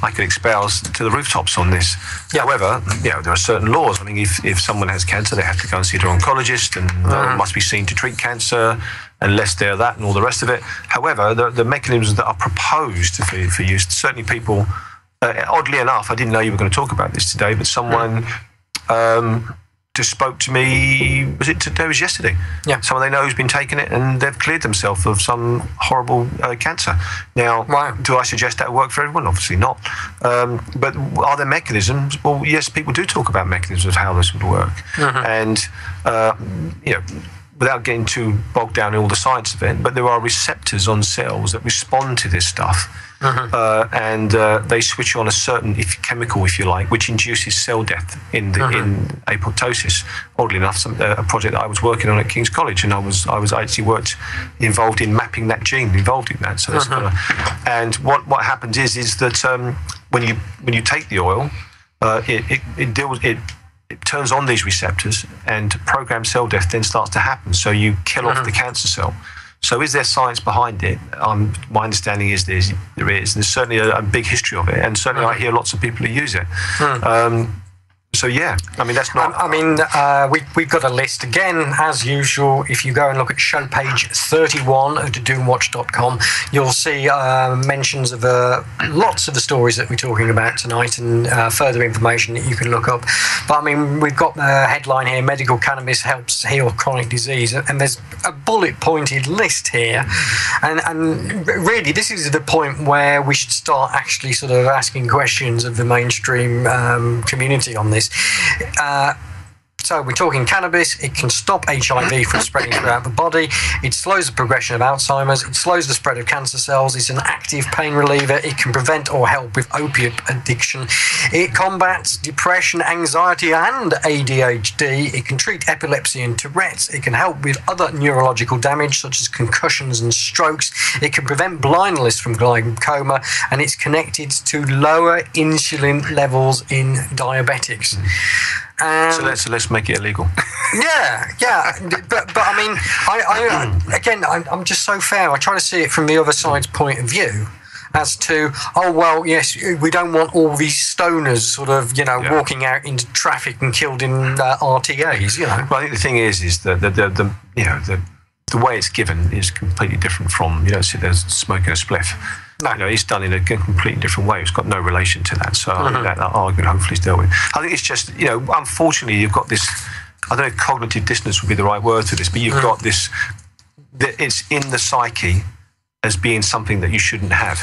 I could espouse to the rooftops on this. However, you know, there are certain laws. I mean, if someone has cancer, they have to go and see their oncologist, and must be seen to treat cancer, unless they're that and all the rest of it. However, the mechanisms that are proposed for use, certainly people, oddly enough, I didn't know you were going to talk about this today, but someone just spoke to me, was it today? It was yesterday. Yeah. Someone they know who's been taking it, and they've cleared themselves of some horrible cancer. Now, do I suggest that work for everyone? Obviously not. But are there mechanisms? Well, yes, people do talk about mechanisms of how this would work. And, you know, without getting too bogged down in all the science of it, but there are receptors on cells that respond to this stuff. And they switch on a certain chemical, if you like, which induces cell death in apoptosis. Oddly enough, a project that I was working on at King's College, and I was actually involved in mapping that gene, involved in that. So that's and what happens is that when you take the oil, it turns on these receptors, and programmed cell death then starts to happen. So you kill off the cancer cell. So is there science behind it? My understanding is there is. There's certainly a big history of it, and certainly I hear lots of people who use it. So yeah, I mean that's not. I mean, we've got a list again, as usual. If you go and look at show page 31 at doomwatch.com, you'll see mentions of lots of the stories that we're talking about tonight, and further information that you can look up. But I mean, we've got the headline here: medical cannabis helps heal chronic disease, and there's a bullet-pointed list here. And really, this is the point where we should start actually sort of asking questions of the mainstream community on this. So we're talking cannabis. It can stop HIV from spreading throughout the body. It slows the progression of Alzheimer's. It slows the spread of cancer cells. It's an active pain reliever. It can prevent or help with opiate addiction. It combats depression, anxiety, and ADHD. It can treat epilepsy and Tourette's. It can help with other neurological damage, such as concussions and strokes. It can prevent blindness from glaucoma, and it's connected to lower insulin levels in diabetics. So let's make it illegal. Yeah, but I mean, I'm just so fair. I try to see it from the other side's point of view, as to, oh well, yes, we don't want all these stoners sort of, walking out into traffic and killed in RTAs, Well, I think the thing is that the way it's given is completely different from, you don't sit there smoking a spliff. No, it's done in a completely different way. It's got no relation to that. So I think that argument hopefully is dealt with. I think it's just, unfortunately, you've got this, I don't know if cognitive dissonance would be the right word to this, but you've got this, it's in the psyche as being something that you shouldn't have.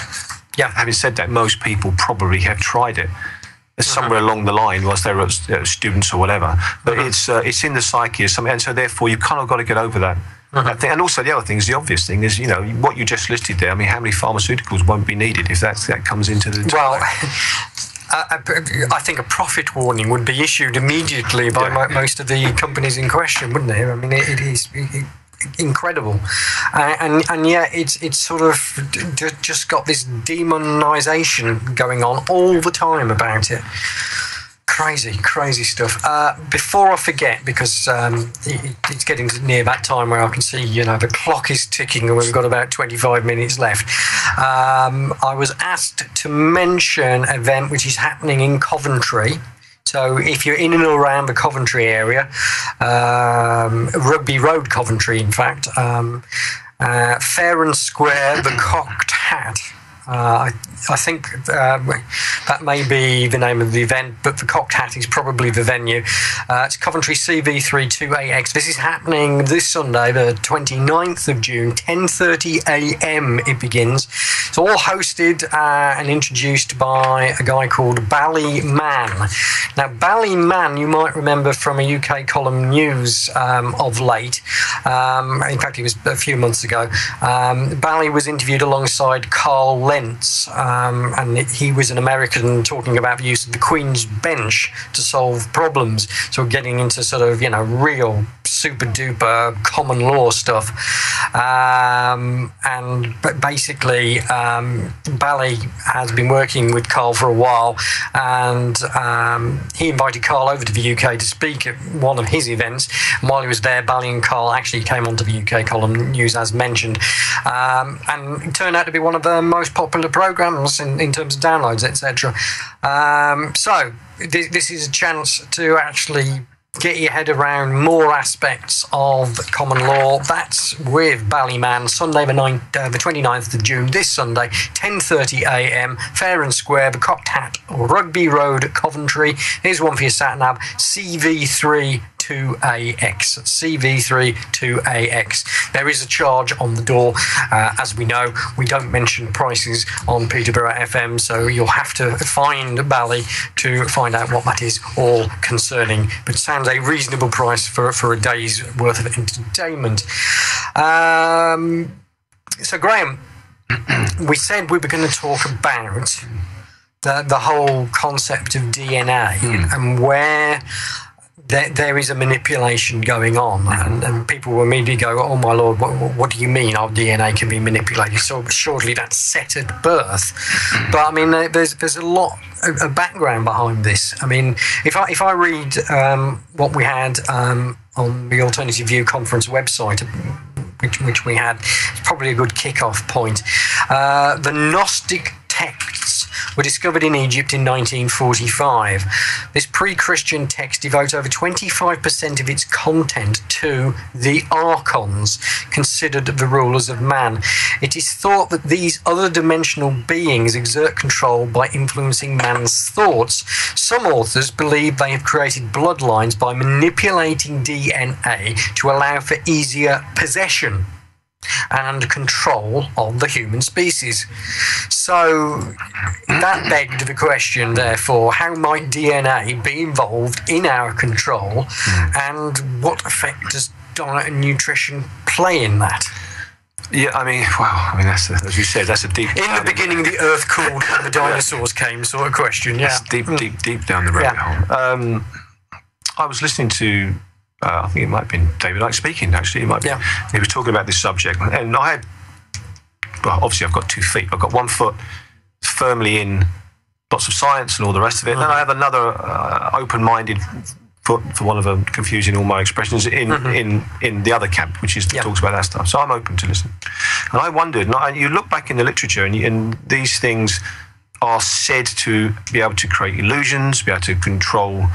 Yeah. Having said that, most people probably have tried it. Somewhere along the line, whilst they were students or whatever. But it's in the psyche as something, and so therefore you've kind of got to get over that. Thing. And also the other thing is, the obvious thing is, what you just listed there. I mean, how many pharmaceuticals won't be needed if that comes into the... Well, I think a profit warning would be issued immediately by most of the companies in question, wouldn't it? I mean, it is incredible. And yet it's sort of just got this demonisation going on all the time about it. Crazy stuff. Before I forget, because it's getting near that time where I can see, the clock is ticking and we've got about 25 minutes left. I was asked to mention an event which is happening in Coventry. So if you're in and around the Coventry area, Rugby Road, Coventry, in fact, Fair and Square, the Cocked Hat. I think that may be the name of the event, but the Cocked Hat is probably the venue. It's Coventry CV32AX. This is happening this Sunday, the 29th of June, 10:30 a.m. it begins. It's all hosted and introduced by a guy called Ballyman. Now, Ballyman, you might remember from a UK column news of late. In fact, it was a few months ago. Bally was interviewed alongside Carl Lentz, and he was an American talking about the use of the Queen's Bench to solve problems. So getting into sort of, real super duper common law stuff. But basically, Bally has been working with Carl for a while, and he invited Carl over to the UK to speak at one of his events. And while he was there, Bally and Carl actually came onto the UK column news, as mentioned, and it turned out to be one of the most popular programs in terms of downloads, etc. So this is a chance to actually get your head around more aspects of common law. That's with Ballyman, Sunday the 29th of June, this Sunday, 10:30 a.m, fair and square, the Cocked Hat, Rugby Road, Coventry. Here's one for your sat-nav, CV32AX. CV32AX. There is a charge on the door. As we know, we don't mention prices on Peterborough FM, so you'll have to find Bally to find out what that is all concerning. But it sounds a reasonable price for a day's worth of entertainment. So, Graham, we said we were going to talk about the whole concept of DNA and where there is a manipulation going on, and people will immediately go, "Oh my lord, what do you mean our DNA can be manipulated?" So surely that's set at birth. But I mean, there's a lot of background behind this. I mean, if I read what we had on the Alternative View conference website, which we had, it's probably a good kick-off point. The Gnostic texts were discovered in Egypt in 1945. This pre-Christian text devotes over 25% of its content to the archons, considered the rulers of man. It is thought that these other dimensional beings exert control by influencing man's thoughts. Some authors believe they have created bloodlines by manipulating DNA to allow for easier possession and control of the human species. So that begged the question, therefore, how might DNA be involved in our control, and what effect does diet and nutrition play in that? Yeah, I mean, that's as you said, that's a deep. In the beginning, the Earth cooled and the dinosaurs came, sort of question. Yeah, that's deep down the rabbit hole. I was listening to. I think it might have been David Icke speaking, actually. It might be. He was talking about this subject. And I had, obviously I've got 2 feet. I've got one foot firmly in lots of science and all the rest of it. Then I have another open-minded foot, for one of them, confusing all my expressions, in the other camp, which is talks about that stuff. So I'm open to listen. And I wondered, and you look back in the literature, and these things are said to be able to create illusions, be able to control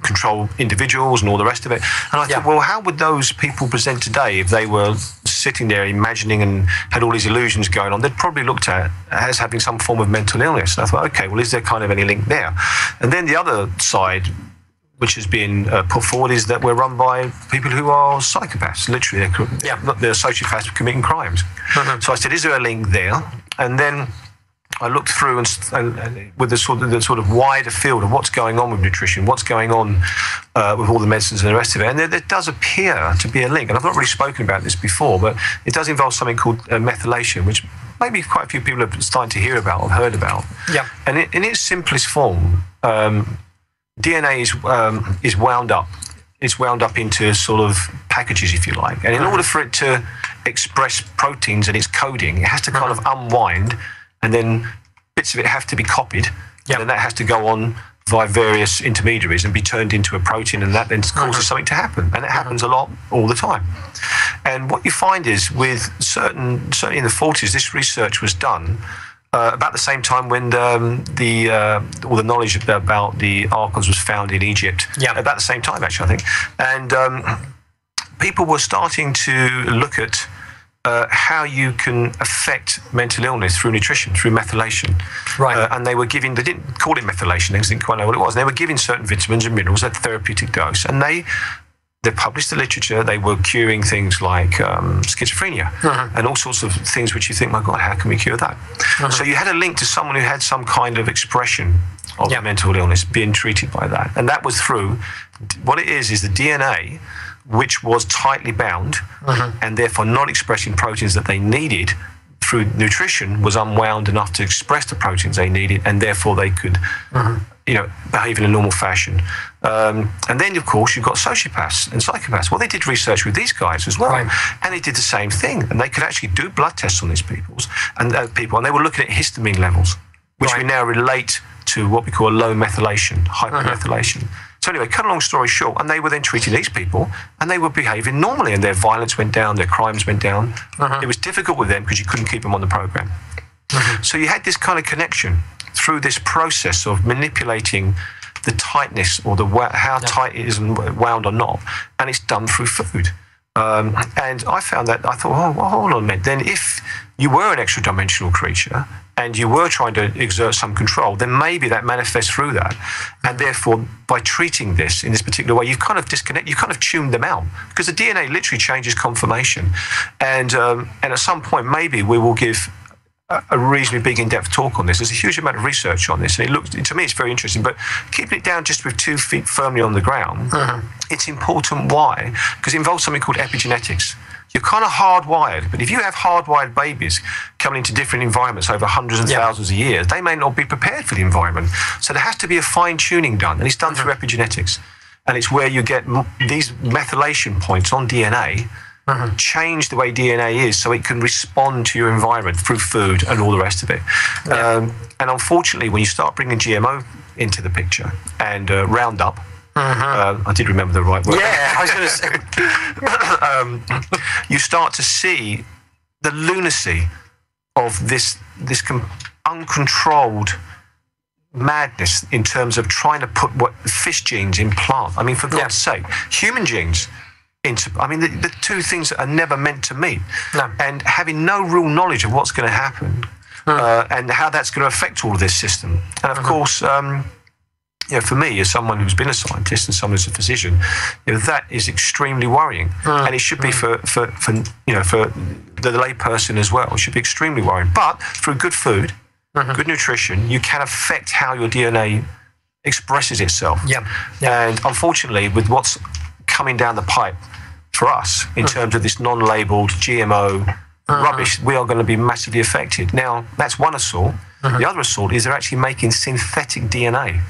control individuals and all the rest of it. And I thought, well, how would those people present today if they were sitting there imagining and had all these illusions going on? They'd probably looked at as having some form of mental illness. And I thought, okay, well, is there kind of any link there? And then the other side, which has been put forward, is that we're run by people who are psychopaths. Literally, they're sociopaths committing crimes. So I said, is there a link there? And then I looked through and with the sort of wider field of what's going on with nutrition, what's going on with all the medicines and the rest of it, and there does appear to be a link. And I've not really spoken about this before, but it does involve something called methylation, which maybe quite a few people are starting to hear about or heard about. Yeah. And in its simplest form, DNA is wound up. It's wound up into sort of packages, if you like. And in order for it to express proteins and its coding, it has to kind of unwind. And then bits of it have to be copied, and then that has to go on via various intermediaries and be turned into a protein, and that then causes something to happen. And it happens a lot, all the time. And what you find is, with certainly in the 40s, this research was done about the same time when all the knowledge about the archons was found in Egypt. About the same time, actually, I think. And people were starting to look at how you can affect mental illness through nutrition, through methylation. Right. And they didn't call it methylation, they didn't quite know what it was. They were giving certain vitamins and minerals at therapeutic dose. And they published the literature. They were curing things like schizophrenia and all sorts of things which you think, my God, how can we cure that? So you had a link to someone who had some kind of expression of mental illness being treated by that. And that was through, what it is the DNA, which was tightly bound and therefore not expressing proteins that they needed through nutrition was unwound enough to express the proteins they needed, and therefore they could, behave in a normal fashion. And then, of course, you've got sociopaths and psychopaths. Well, they did research with these guys as well, and they did the same thing. And they could actually do blood tests on these people, and they were looking at histamine levels, which we now relate to what we call low methylation, hypermethylation. So anyway, cut a long story short, and they were then treating these people, and they were behaving normally, and their violence went down, their crimes went down. It was difficult with them because you couldn't keep them on the program. So you had this kind of connection through this process of manipulating the tightness or how tight it is and wound or not, and it's done through food. And I found that, I thought, well, hold on a minute. Then if you were an extra-dimensional creature and you were trying to exert some control, then maybe that manifests through that. And therefore, by treating this in this particular way, you've kind of disconnected, you kind of tuned them out, because the DNA literally changes conformation. And at some point, maybe we will give a reasonably big in-depth talk on this. There's a huge amount of research on this, and it looks, to me, it's very interesting. But keeping it down just with 2 feet firmly on the ground, it's important. Why? Because it involves something called epigenetics. You're kind of hardwired, but if you have hardwired babies coming into different environments over hundreds and thousands of years, they may not be prepared for the environment. So there has to be a fine-tuning done, and it's done through epigenetics. And it's where you get these methylation points on DNA change the way DNA is so it can respond to your environment through food and all the rest of it. And unfortunately, when you start bringing GMO into the picture and Roundup, I did remember the right word. Yeah, I was going to say. You start to see the lunacy of this uncontrolled madness in terms of trying to put fish genes in plant. I mean, for God's sake, human genes into. I mean, the two things that are never meant to meet, and having no real knowledge of what's going to happen and how that's going to affect all of this system. And of course. For me, as someone who's been a scientist and someone who's a physician, that is extremely worrying, and it should be for the lay person as well. It should be extremely worrying. But through good food, good nutrition, you can affect how your DNA expresses itself. And unfortunately, with what's coming down the pipe for us in terms of this non-labelled GMO rubbish, we are going to be massively affected. Now, that's one assault. The other assault is they're actually making synthetic DNA.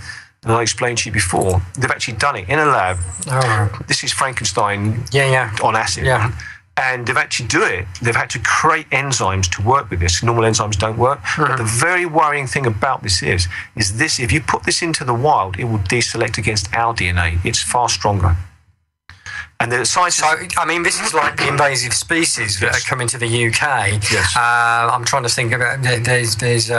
And I explained to you before, they've actually done it in a lab. This is Frankenstein on acid. And they've actually they've had to create enzymes to work with this. Normal enzymes don't work. But the very worrying thing about this is this, if you put this into the wild, it will deselect against our DNA. It's far stronger. And the scientists... So, I mean, this is like the invasive species that are coming to the UK. I'm trying to think about... There's I think there's a...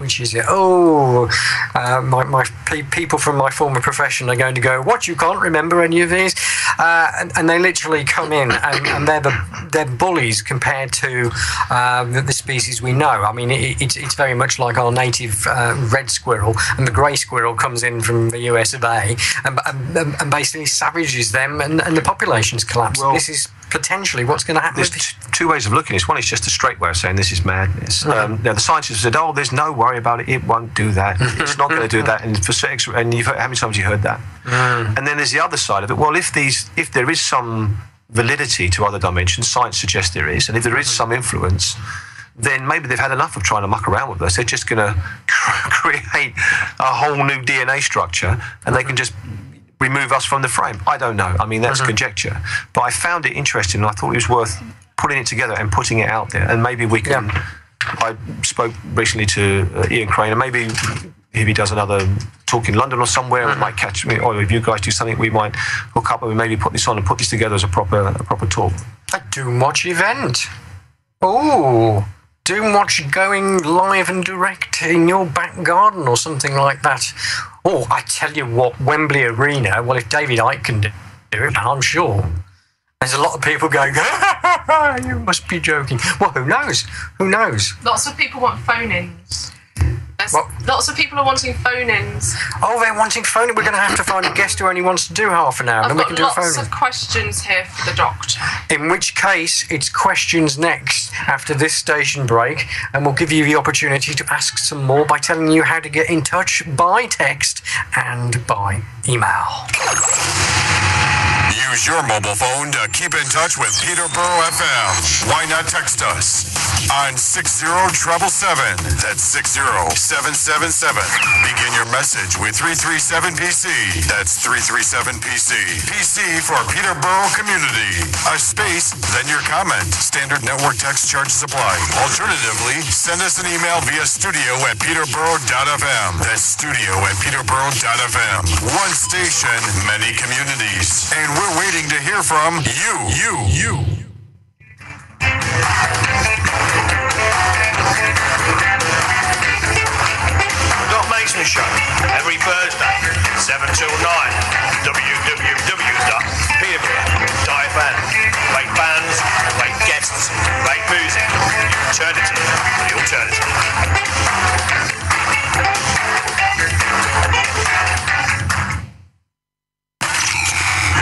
which is it? My people from my former profession are going to go, what, you can't remember any of these? And they literally come in, and they're bullies compared to the species we know. I mean, it's very much like our native red squirrel, and the grey squirrel comes in from the US of A, and basically savages them, and the populations collapse. Well, this is potentially what's going to happen. There's two ways of looking at this. One is just a straight way of saying this is madness. Now, the scientists said, there's no worry about it. It won't do that. It's not going to do that. And for sex, and you've heard, how many times have you heard that? And then there's the other side of it. Well, if there is some validity to other dimensions, science suggests there is, and if there is some influence, then maybe they've had enough of trying to muck around with us. They're just going to create a whole new DNA structure, and they can just remove us from the frame. I don't know. I mean, that's conjecture. But I found it interesting, and I thought it was worth putting it together and putting it out there. And maybe we can... I spoke recently to Ian Crane, and maybe if he does another talk in London or somewhere, we might catch me, or if you guys do something, we might hook up and maybe put this on and put this together as a proper talk. A Doomwatch event. Oh, Doomwatch going live and direct in your back garden or something like that. Oh, I tell you what, Wembley Arena, well, if David Icke can do it, I'm sure. There's a lot of people going, you must be joking. Well, who knows? Who knows? Lots of people want phone-ins. Lots of people are wanting phone-ins. Oh, they're wanting phone-in. We're going to have to find a guest who only wants to do half an hour. I've then we can do a phone-in. lots of questions here for the doctor. In which case, it's questions next after this station break, and we'll give you the opportunity to ask some more by telling you how to get in touch by text and by email. You Use your mobile phone to keep in touch with Peterborough FM. Why not text us on 60777? That's 60777. Begin your message with 337PC. That's 337PC. PC for Peterborough Community. A space, then your comment. Standard network text charges apply. Alternatively, send us an email via studio@peterborough.fm. That's studio@peterborough.fm. One station, many communities. And we're waiting to hear from you. Dot Mason Show, every Thursday, 7 till 9. www.peterborough.fm. Great bands, great guests, great music. The alternative, the alternative.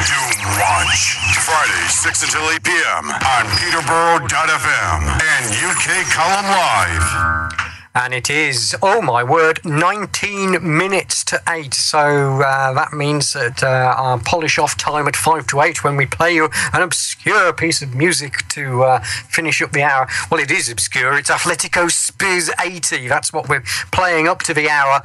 Doomwatch. Fridays, 6 until 8 p.m. on Peterborough.fm and UK Column Live. And it is, oh my word, 19 minutes to 8. So that means that our polish off time at 5 to 8 when we play you an obscure piece of music to finish up the hour. Well, it is obscure. It's Atletico Spiz 80. That's what we're playing up to the hour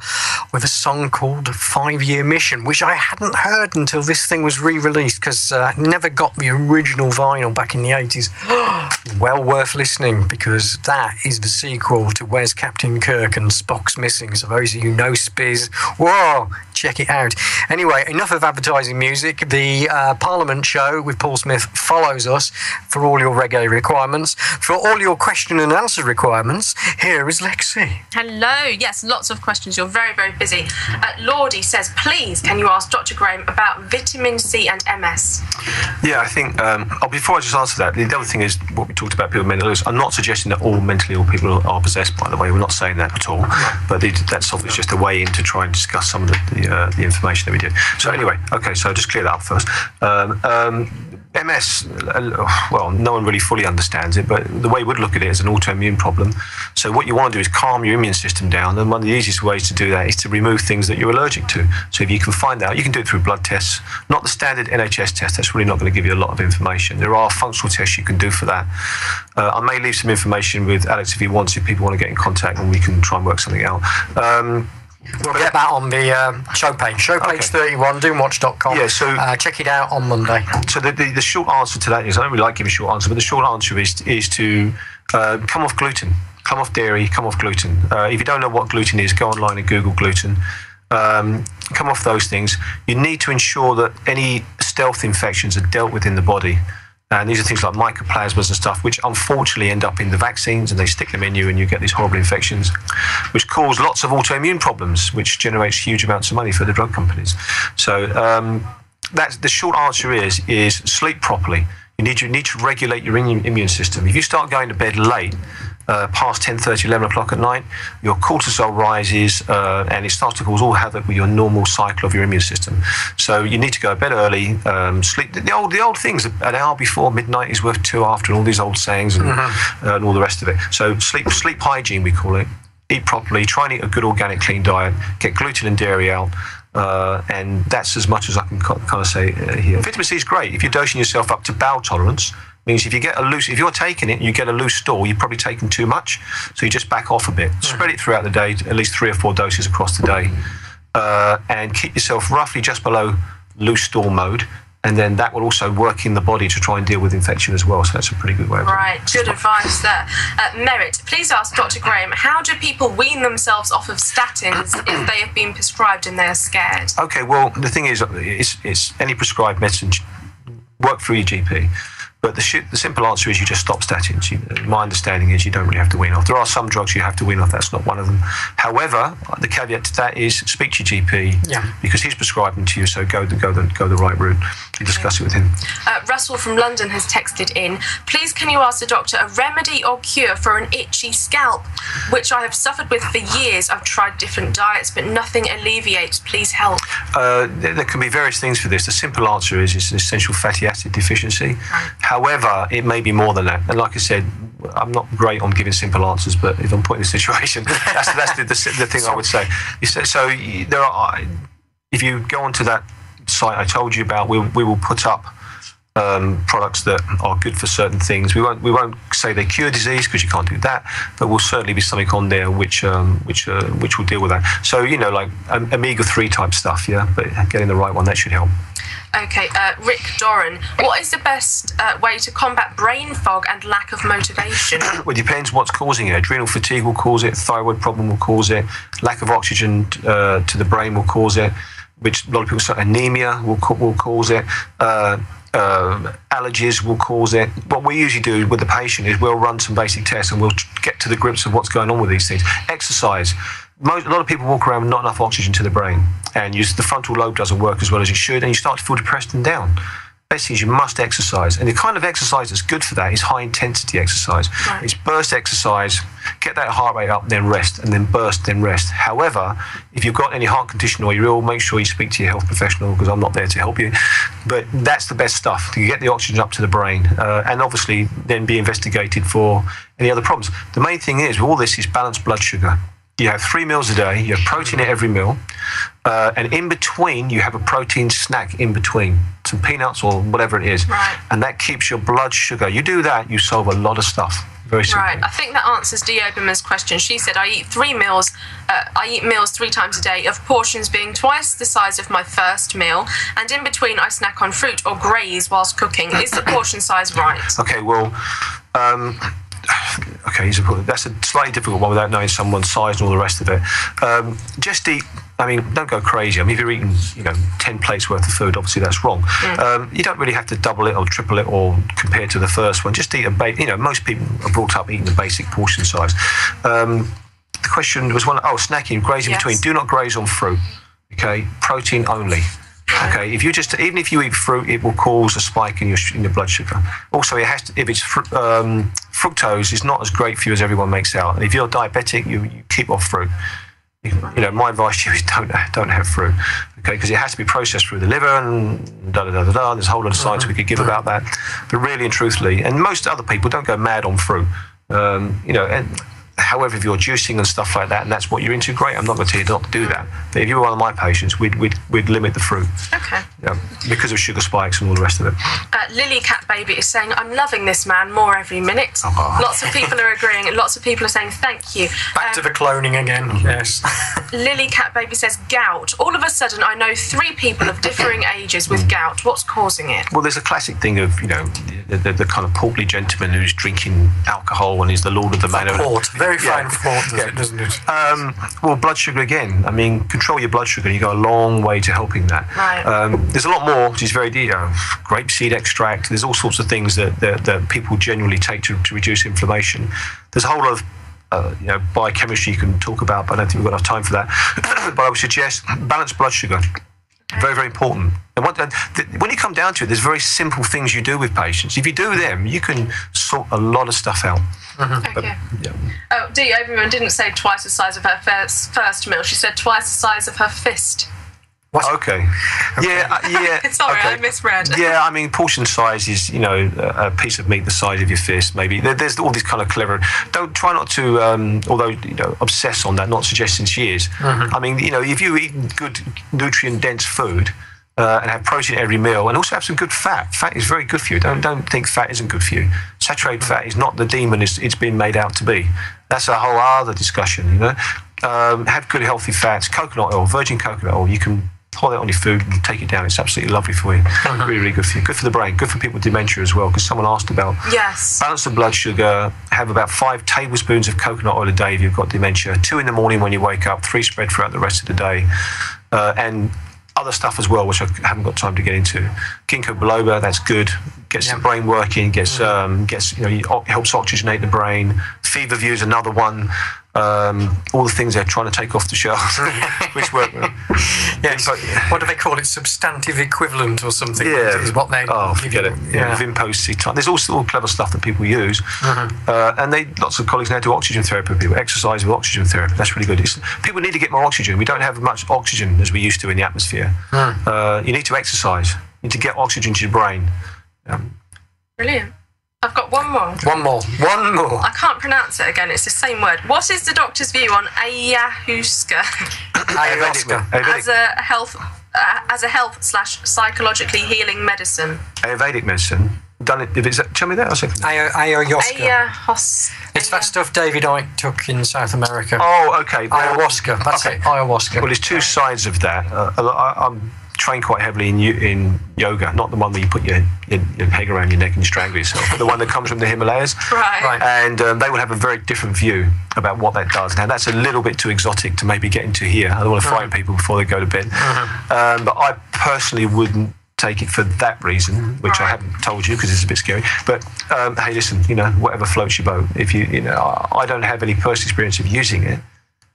with a song called 5-Year Mission, which I hadn't heard until this thing was re-released because I never got the original vinyl back in the 80s. Well worth listening because that is the sequel to Where's Captain Kirk and Spock's Missing. So those of you who know Spiz, whoa, check it out. Anyway, enough of advertising music. The Parliament show with Paul Smith follows us for all your reggae requirements. For all your question and answer requirements, here is Lexi. Hello. Yes, lots of questions. You're very, very busy. Lordy says, please, can you ask Dr. Graham about vitamin C and MS? Yeah, I think, before I just answer that, the other thing is what we talked about, people with mental illness. I'm not suggesting that all mentally ill people are possessed, by the way. We're not saying that at all. But that's obviously just a way in to try and discuss some of the information that we did. So anyway, okay, so just clear that up first. MS, well, no one really fully understands it, but the way we'd look at it is an autoimmune problem. So what you want to do is calm your immune system down, and one of the easiest ways to do that is to remove things that you're allergic to. So if you can find out, you can do it through blood tests, not the standard NHS test, that's really not going to give you a lot of information. There are functional tests you can do for that. I may leave some information with Alex if he wants, if people want to get in contact, and we can try and work something out. We'll get that on the show page. Show page 31, doomwatch.com. Yeah, so check it out on Monday. So the short answer to that is, I don't really like giving a short answer, but the short answer is to come off gluten, come off dairy, come off gluten. If you don't know what gluten is, go online and Google gluten. Come off those things. You need to ensure that any stealth infections are dealt with in the body. And these are things like mycoplasmas and stuff, which unfortunately end up in the vaccines, and they stick them in you, and you get these horrible infections, which cause lots of autoimmune problems, which generates huge amounts of money for the drug companies. So that's the short answer is sleep properly. You need to regulate your immune system. If you start going to bed late, past 10:30, 11 o'clock at night, your cortisol rises and it starts to cause all havoc with your normal cycle of your immune system. So you need to go to bed early, sleep. The old things, an hour before midnight is worth 2 after, and all these old sayings and all the rest of it. So sleep hygiene, we call it. Eat properly, try and eat a good organic clean diet, get gluten and dairy out. And that's as much as I can kind of say here. Vitamin C is great. If you're dosing yourself up to bowel tolerance, means if you're taking it, you get a loose stool, you're probably taking too much, so you just back off a bit. Spread it throughout the day, at least 3 or 4 doses across the day, and keep yourself roughly just below loose stool mode, and then that will also work in the body to try and deal with infection as well. So that's a pretty good way of doing it. Right, good advice there. Merit, please ask Dr. Graham, how do people wean themselves off of statins if they have been prescribed and they are scared? Okay, well, the thing is, it's any prescribed medicine, work through your GP. But the simple answer is you just stop statins. My understanding is you don't really have to wean off. There are some drugs you have to wean off. That's not one of them. However, the caveat to that is speak to your GP because he's prescribing to you. So go the right route and discuss it with him. Russell from London has texted in. Please, can you ask the doctor a remedy or cure for an itchy scalp, which I have suffered with for years? I've tried different diets, but nothing alleviates. Please help. There can be various things for this. The simple answer is it's an essential fatty acid deficiency. However, it may be more than that. And like I said, I'm not great on giving simple answers, but if I'm put in a situation, that's the thing I would say. So there are, if you go onto that site I told you about, we will put up products that are good for certain things. We won't say they cure disease because you can't do that, but will certainly be something on there which will deal with that. So like omega-3 type stuff, yeah. But getting the right one, that should help. Okay, Rick Doran, what is the best way to combat brain fog and lack of motivation? Well, it depends what's causing it. Adrenal fatigue will cause it. Thyroid problem will cause it. Lack of oxygen to the brain will cause it, which a lot of people say anemia will cause it. Allergies will cause it. What we usually do with the patient is we'll run some basic tests and we'll get to the grips of what's going on with these things. Exercise. A lot of people walk around with not enough oxygen to the brain, and the frontal lobe doesn't work as well as it should, and you start to feel depressed and down. Best thing is you must exercise, and the kind of exercise that's good for that is high intensity exercise. Right. It's burst exercise, get that heart rate up, then rest, and then burst, then rest. However, if you've got any heart condition or you're ill, make sure you speak to your health professional, because I'm not there to help you. But that's the best stuff, to get the oxygen up to the brain, and obviously then be investigated for any other problems. The main thing is, with all this, is balanced blood sugar. You have 3 meals a day, you have protein at every meal, and in between, you have a protein snack in between, some peanuts or whatever it is, right. And that keeps your blood sugar. You do that, you solve a lot of stuff. Very simple. Right, I think that answers Dee Oberman's question. She said, I eat 3 meals, I eat meals 3 times a day, of portions being twice the size of my first meal, and in between I snack on fruit or graze whilst cooking. Is the portion size right? Okay, well, okay, that's a slightly difficult one without knowing someone's size and all the rest of it. Just eat. Don't go crazy. If you're eating, 10 plates worth of food, obviously that's wrong. You don't really have to double it or triple it or compare to the first one. Just eat most people are brought up eating the basic portion size. The question was snacking, grazing between. Do not graze on fruit. Okay, protein only. Okay, even if you eat fruit, it will cause a spike in your blood sugar. Also, if it's fructose is not as great for you as everyone makes out. And if you're diabetic, you keep off fruit. My advice to you is don't have fruit, okay? Because it has to be processed through the liver and There's a whole lot of science we could give about that. But really and truthfully, and most other people don't go mad on fruit, and however, if you're juicing and stuff like that, and that's what you're into, great. I'm not going to tell you not to do that. But if you were one of my patients, we'd limit the fruit. Okay. Yeah, because of sugar spikes and all the rest of it. Lily Cat Baby is saying, I'm loving this man more every minute. Oh. Lots of people are agreeing, and lots of people are saying thank you. Back to the cloning again, yes. Lily Cat Baby says, gout. All of a sudden, I know 3 people of differing ages with gout. What's causing it? Well, there's a classic thing of, the kind of portly gentleman who's drinking alcohol and is the lord of the manor. Port. Very fine port, doesn't it? Well, blood sugar again. Control your blood sugar, and you go a long way to helping that. Right. There's a lot more, which is very grapeseed extract. There's all sorts of things that people generally take to reduce inflammation. There's a whole lot of biochemistry you can talk about, but I don't think we've got enough time for that. But I would suggest balanced blood sugar. Very, very important. And when you come down to it, there's very simple things you do with patients. If you do them, you can sort a lot of stuff out. Mm-hmm. Okay. Oh, Dee Oberman didn't say twice the size of her first meal. She said twice the size of her fist. What? Okay. Yeah. Sorry, okay. I misread. Yeah, portion size is, a piece of meat the size of your fist, maybe. There's all these kind of clever... Try not to, although, obsess on that, not suggesting she is. Mm-hmm. If you eat good, nutrient-dense food and have protein at every meal, and also have some good fat. Fat is very good for you. Don't think fat isn't good for you. Saturated fat is not the demon it's been made out to be. That's a whole other discussion, Have good, healthy fats. Coconut oil, virgin coconut oil, you can pour that on your food and take it down. It's absolutely lovely for you. Really, really good for you. Good for the brain. Good for people with dementia as well, because someone asked about balance the blood sugar. Have about 5 tablespoons of coconut oil a day if you've got dementia. 2 in the morning when you wake up, 3 spread throughout the rest of the day. And other stuff as well, which I haven't got time to get into. Ginkgo biloba, that's good. Gets the brain working. Gets helps oxygenate the brain. Feverview is another one. All the things they're trying to take off the shelves, which work. Yes. What do they call it? Substantive equivalent or something? Yeah. Is what they. Oh, forget it. Yeah. Vimpo-C. There's all clever stuff that people use, and lots of colleagues now do oxygen therapy. People exercise with oxygen therapy. That's really good. People need to get more oxygen. We don't have as much oxygen as we used to in the atmosphere. You need to exercise. You need to get oxygen to your brain. Brilliant. I've got one more. One more. I can't pronounce it again. It's the same word. What is the doctor's view on ayahuasca? Ayahuasca. As a health as a health/psychologically healing medicine. Ayurvedic medicine. Done it. Tell me that. Ayahuasca. It's that stuff David Icke took in South America. Oh, okay. Ayahuasca. That's it. Ayahuasca. Well, there's two sides of that. I'm trained quite heavily in yoga, not the one where you put your peg around your neck and you strangle yourself, but the one that comes from the Himalayas. Right. And they will have a very different view about what that does. Now, that's a little bit too exotic to maybe get into here. I don't want to frighten people before they go to bed. But I personally wouldn't take it for that reason, which I haven't told you because it's a bit scary. But hey, listen, whatever floats your boat. If I don't have any personal experience of using it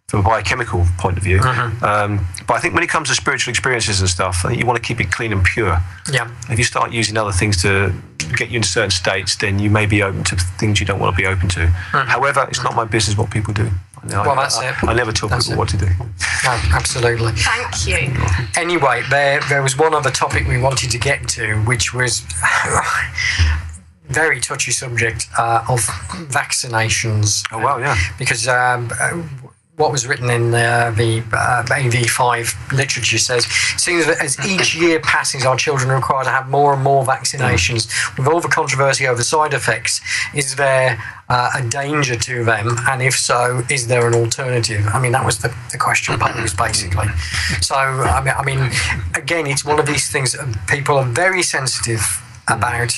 from a biochemical point of view. But I think when it comes to spiritual experiences and stuff, I think you want to keep it clean and pure. Yeah. If you start using other things to get you in certain states, then you may be open to things you don't want to be open to. However, it's not my business what people do. That's it. I never tell people what to do. No, absolutely. Thank you. Anyway, there was one other topic we wanted to get to, which was very touchy subject of vaccinations. Oh, wow, yeah. Because what was written in the AV5 literature says, seeing as each year passes, our children are required to have more and more vaccinations. With all the controversy over side effects, is there a danger to them? And if so, is there an alternative? I mean, that was the question posed, basically. So, I mean, again, it's one of these things that people are very sensitive about.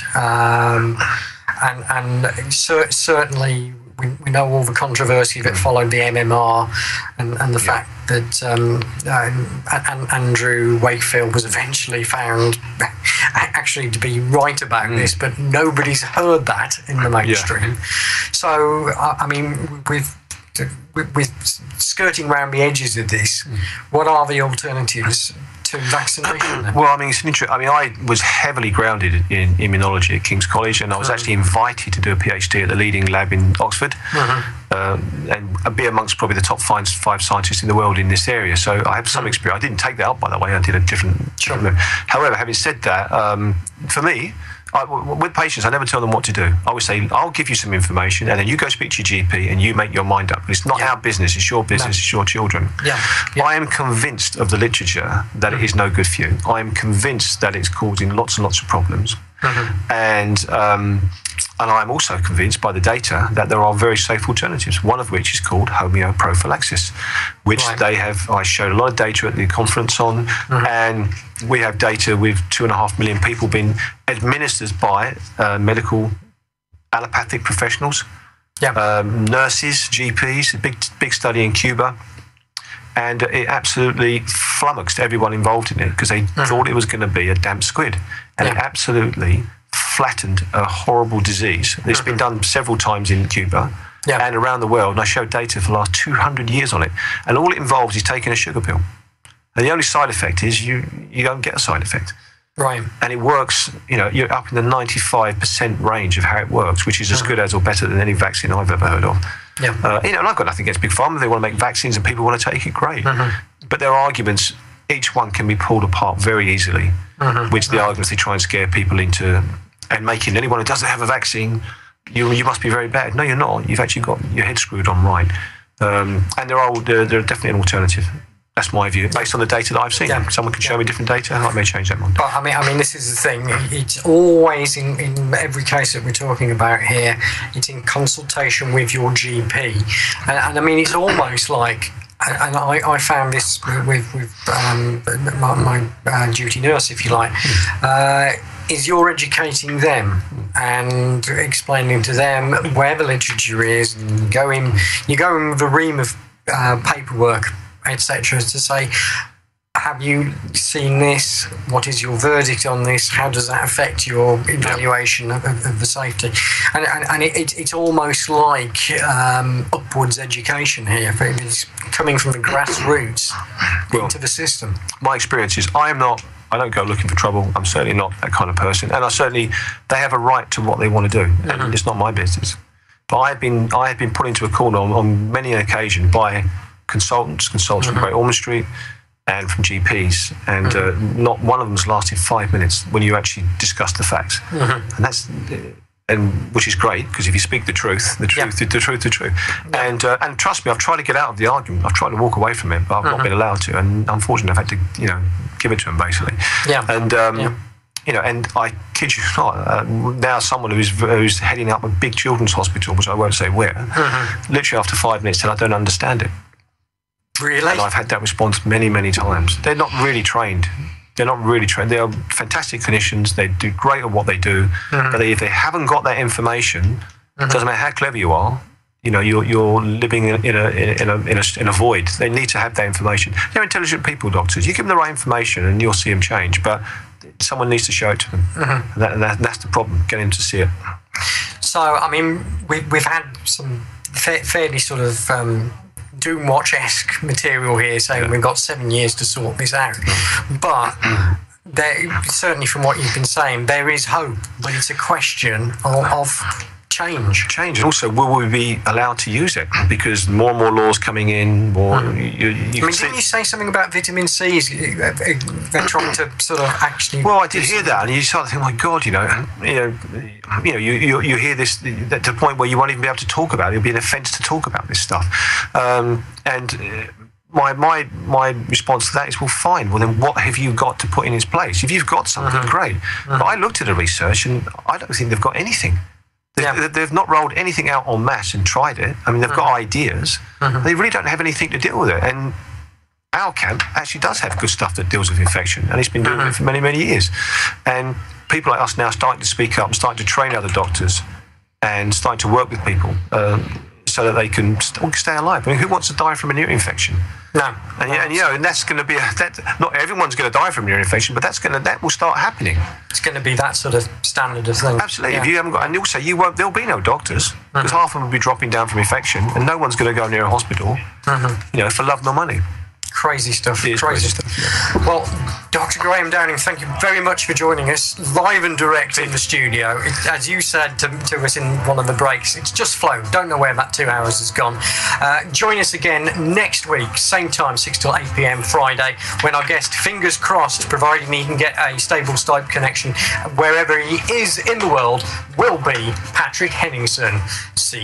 And certainly... We know all the controversy that followed the MMR and the fact that Andrew Wakefield was eventually found actually to be right about this, but nobody's heard that in the mainstream. So, I mean, with skirting around the edges of this, what are the alternatives to vaccination? Well, I mean, it's interesting. I mean, I was heavily grounded in immunology at King's College, and I was actually invited to do a PhD at the leading lab in Oxford, and be amongst probably the top five scientists in the world in this area. So I have some experience. I didn't take that up, by the way. I did a different. However, having said that, for me, with patients, I never tell them what to do. I always say, I'll give you some information, and then you go speak to your GP and you make your mind up. It's not our business, it's your business, it's your children. I am convinced of the literature that it is no good for you. I am convinced that it's causing lots and lots of problems. And I'm also convinced by the data that there are very safe alternatives, one of which is called homeoprophylaxis, which I showed a lot of data at the conference on, and we have data with 2.5 million people being administered by medical allopathic professionals, nurses, GPs, a big study in Cuba. And it absolutely flummoxed everyone involved in it because they thought it was going to be a damp squid. And it absolutely flattened a horrible disease. It's been done several times in Cuba and around the world. And I showed data for the last 200 years on it. And all it involves is taking a sugar pill. And the only side effect is you don't get a side effect. Right. And it works, you're up in the 95% range of how it works, which is as good as or better than any vaccine I've ever heard of. And I've got nothing against Big Pharma. They want to make vaccines and people want to take it, great. But their arguments, each one can be pulled apart very easily, which the arguments they try and scare people into and making anyone who doesn't have a vaccine, you must be very bad. No, you're not. You've actually got your head screwed on right. And there are definitely an alternative. That's my view, based on the data that I've seen. Someone can show me different data, I may change that mind. But I mean, this is the thing. It's always in every case that we're talking about here. It's in consultation with your GP, and I mean, it's almost like. And I found this with my duty nurse, if you like, is you're educating them and explaining to them where the literature is, and you go in with a ream of paperwork, etc., to say, have you seen this? What is your verdict on this? How does that affect your evaluation of the safety? And it's almost like upwards education here. It's coming from the grassroots into the system. My experience is I don't go looking for trouble. I'm certainly not that kind of person. And they have a right to what they want to do. And it's not my business. But I have been put into a corner on many occasions by consultants from Great Ormond Street and from GPs, and not one of them's lasted 5 minutes when you actually discuss the facts. And which is great, because if you speak the truth. And trust me, I've tried to get out of the argument. I've tried to walk away from it, but I've not been allowed to. And unfortunately, I've had to, give it to them basically. Yeah. And you know, and I kid you not, now someone who's heading up a big children's hospital, which I won't say where, literally after 5 minutes said, I don't understand it. Really? And I've had that response many, many times. They're not really trained. They're not really trained. They are fantastic clinicians. They do great at what they do. But if they haven't got that information, it doesn't matter how clever you are, you know, you're living in a void. They need to have that information. They're intelligent people, doctors. You give them the right information and you'll see them change. But someone needs to show it to them. And that's the problem, getting them to see it. So, I mean, we've had some fairly sort of Doomwatch-esque material here saying we've got 7 years to sort this out. But certainly from what you've been saying, there is hope, but it's a question of change. And also, will we be allowed to use it? Because more and more laws coming in, more... I mean, didn't you say something about vitamin C? They're trying to sort of actually... Well, I did hear that, and you start to think, my God, you hear this to the point where you won't even be able to talk about it. It'll be an offence to talk about this stuff. My response to that is, well, fine. Well, then what have you got to put in its place? If you've got something, great. But I looked at the research, and I don't think they've got anything. They've not rolled anything out en masse and tried it. I mean, they've got ideas. They really don't have anything to deal with it. And our camp actually does have good stuff that deals with infection, and it's been doing it for many, many years. And people like us now starting to speak up and starting to train other doctors and starting to work with people so that they can stay alive. I mean, who wants to die from an ear infection? No. And that's going to be not everyone's going to die from an ear infection, but that will start happening. It's going to be that sort of standard of thing. Absolutely. If you haven't got, and also there'll be no doctors because half of them will be dropping down from infection, and no one's going to go near a hospital, for love nor money. Crazy stuff. It is crazy stuff. Yeah. Well, Dr. Graham Downing, thank you very much for joining us live and direct in the studio. As you said to us in one of the breaks, it's just flown. Don't know where that 2 hours has gone. Join us again next week, same time, 6 till 8 p.m. Friday, when our guest, fingers crossed, providing he can get a stable Skype connection wherever he is in the world, will be Patrick Henningsen. See you.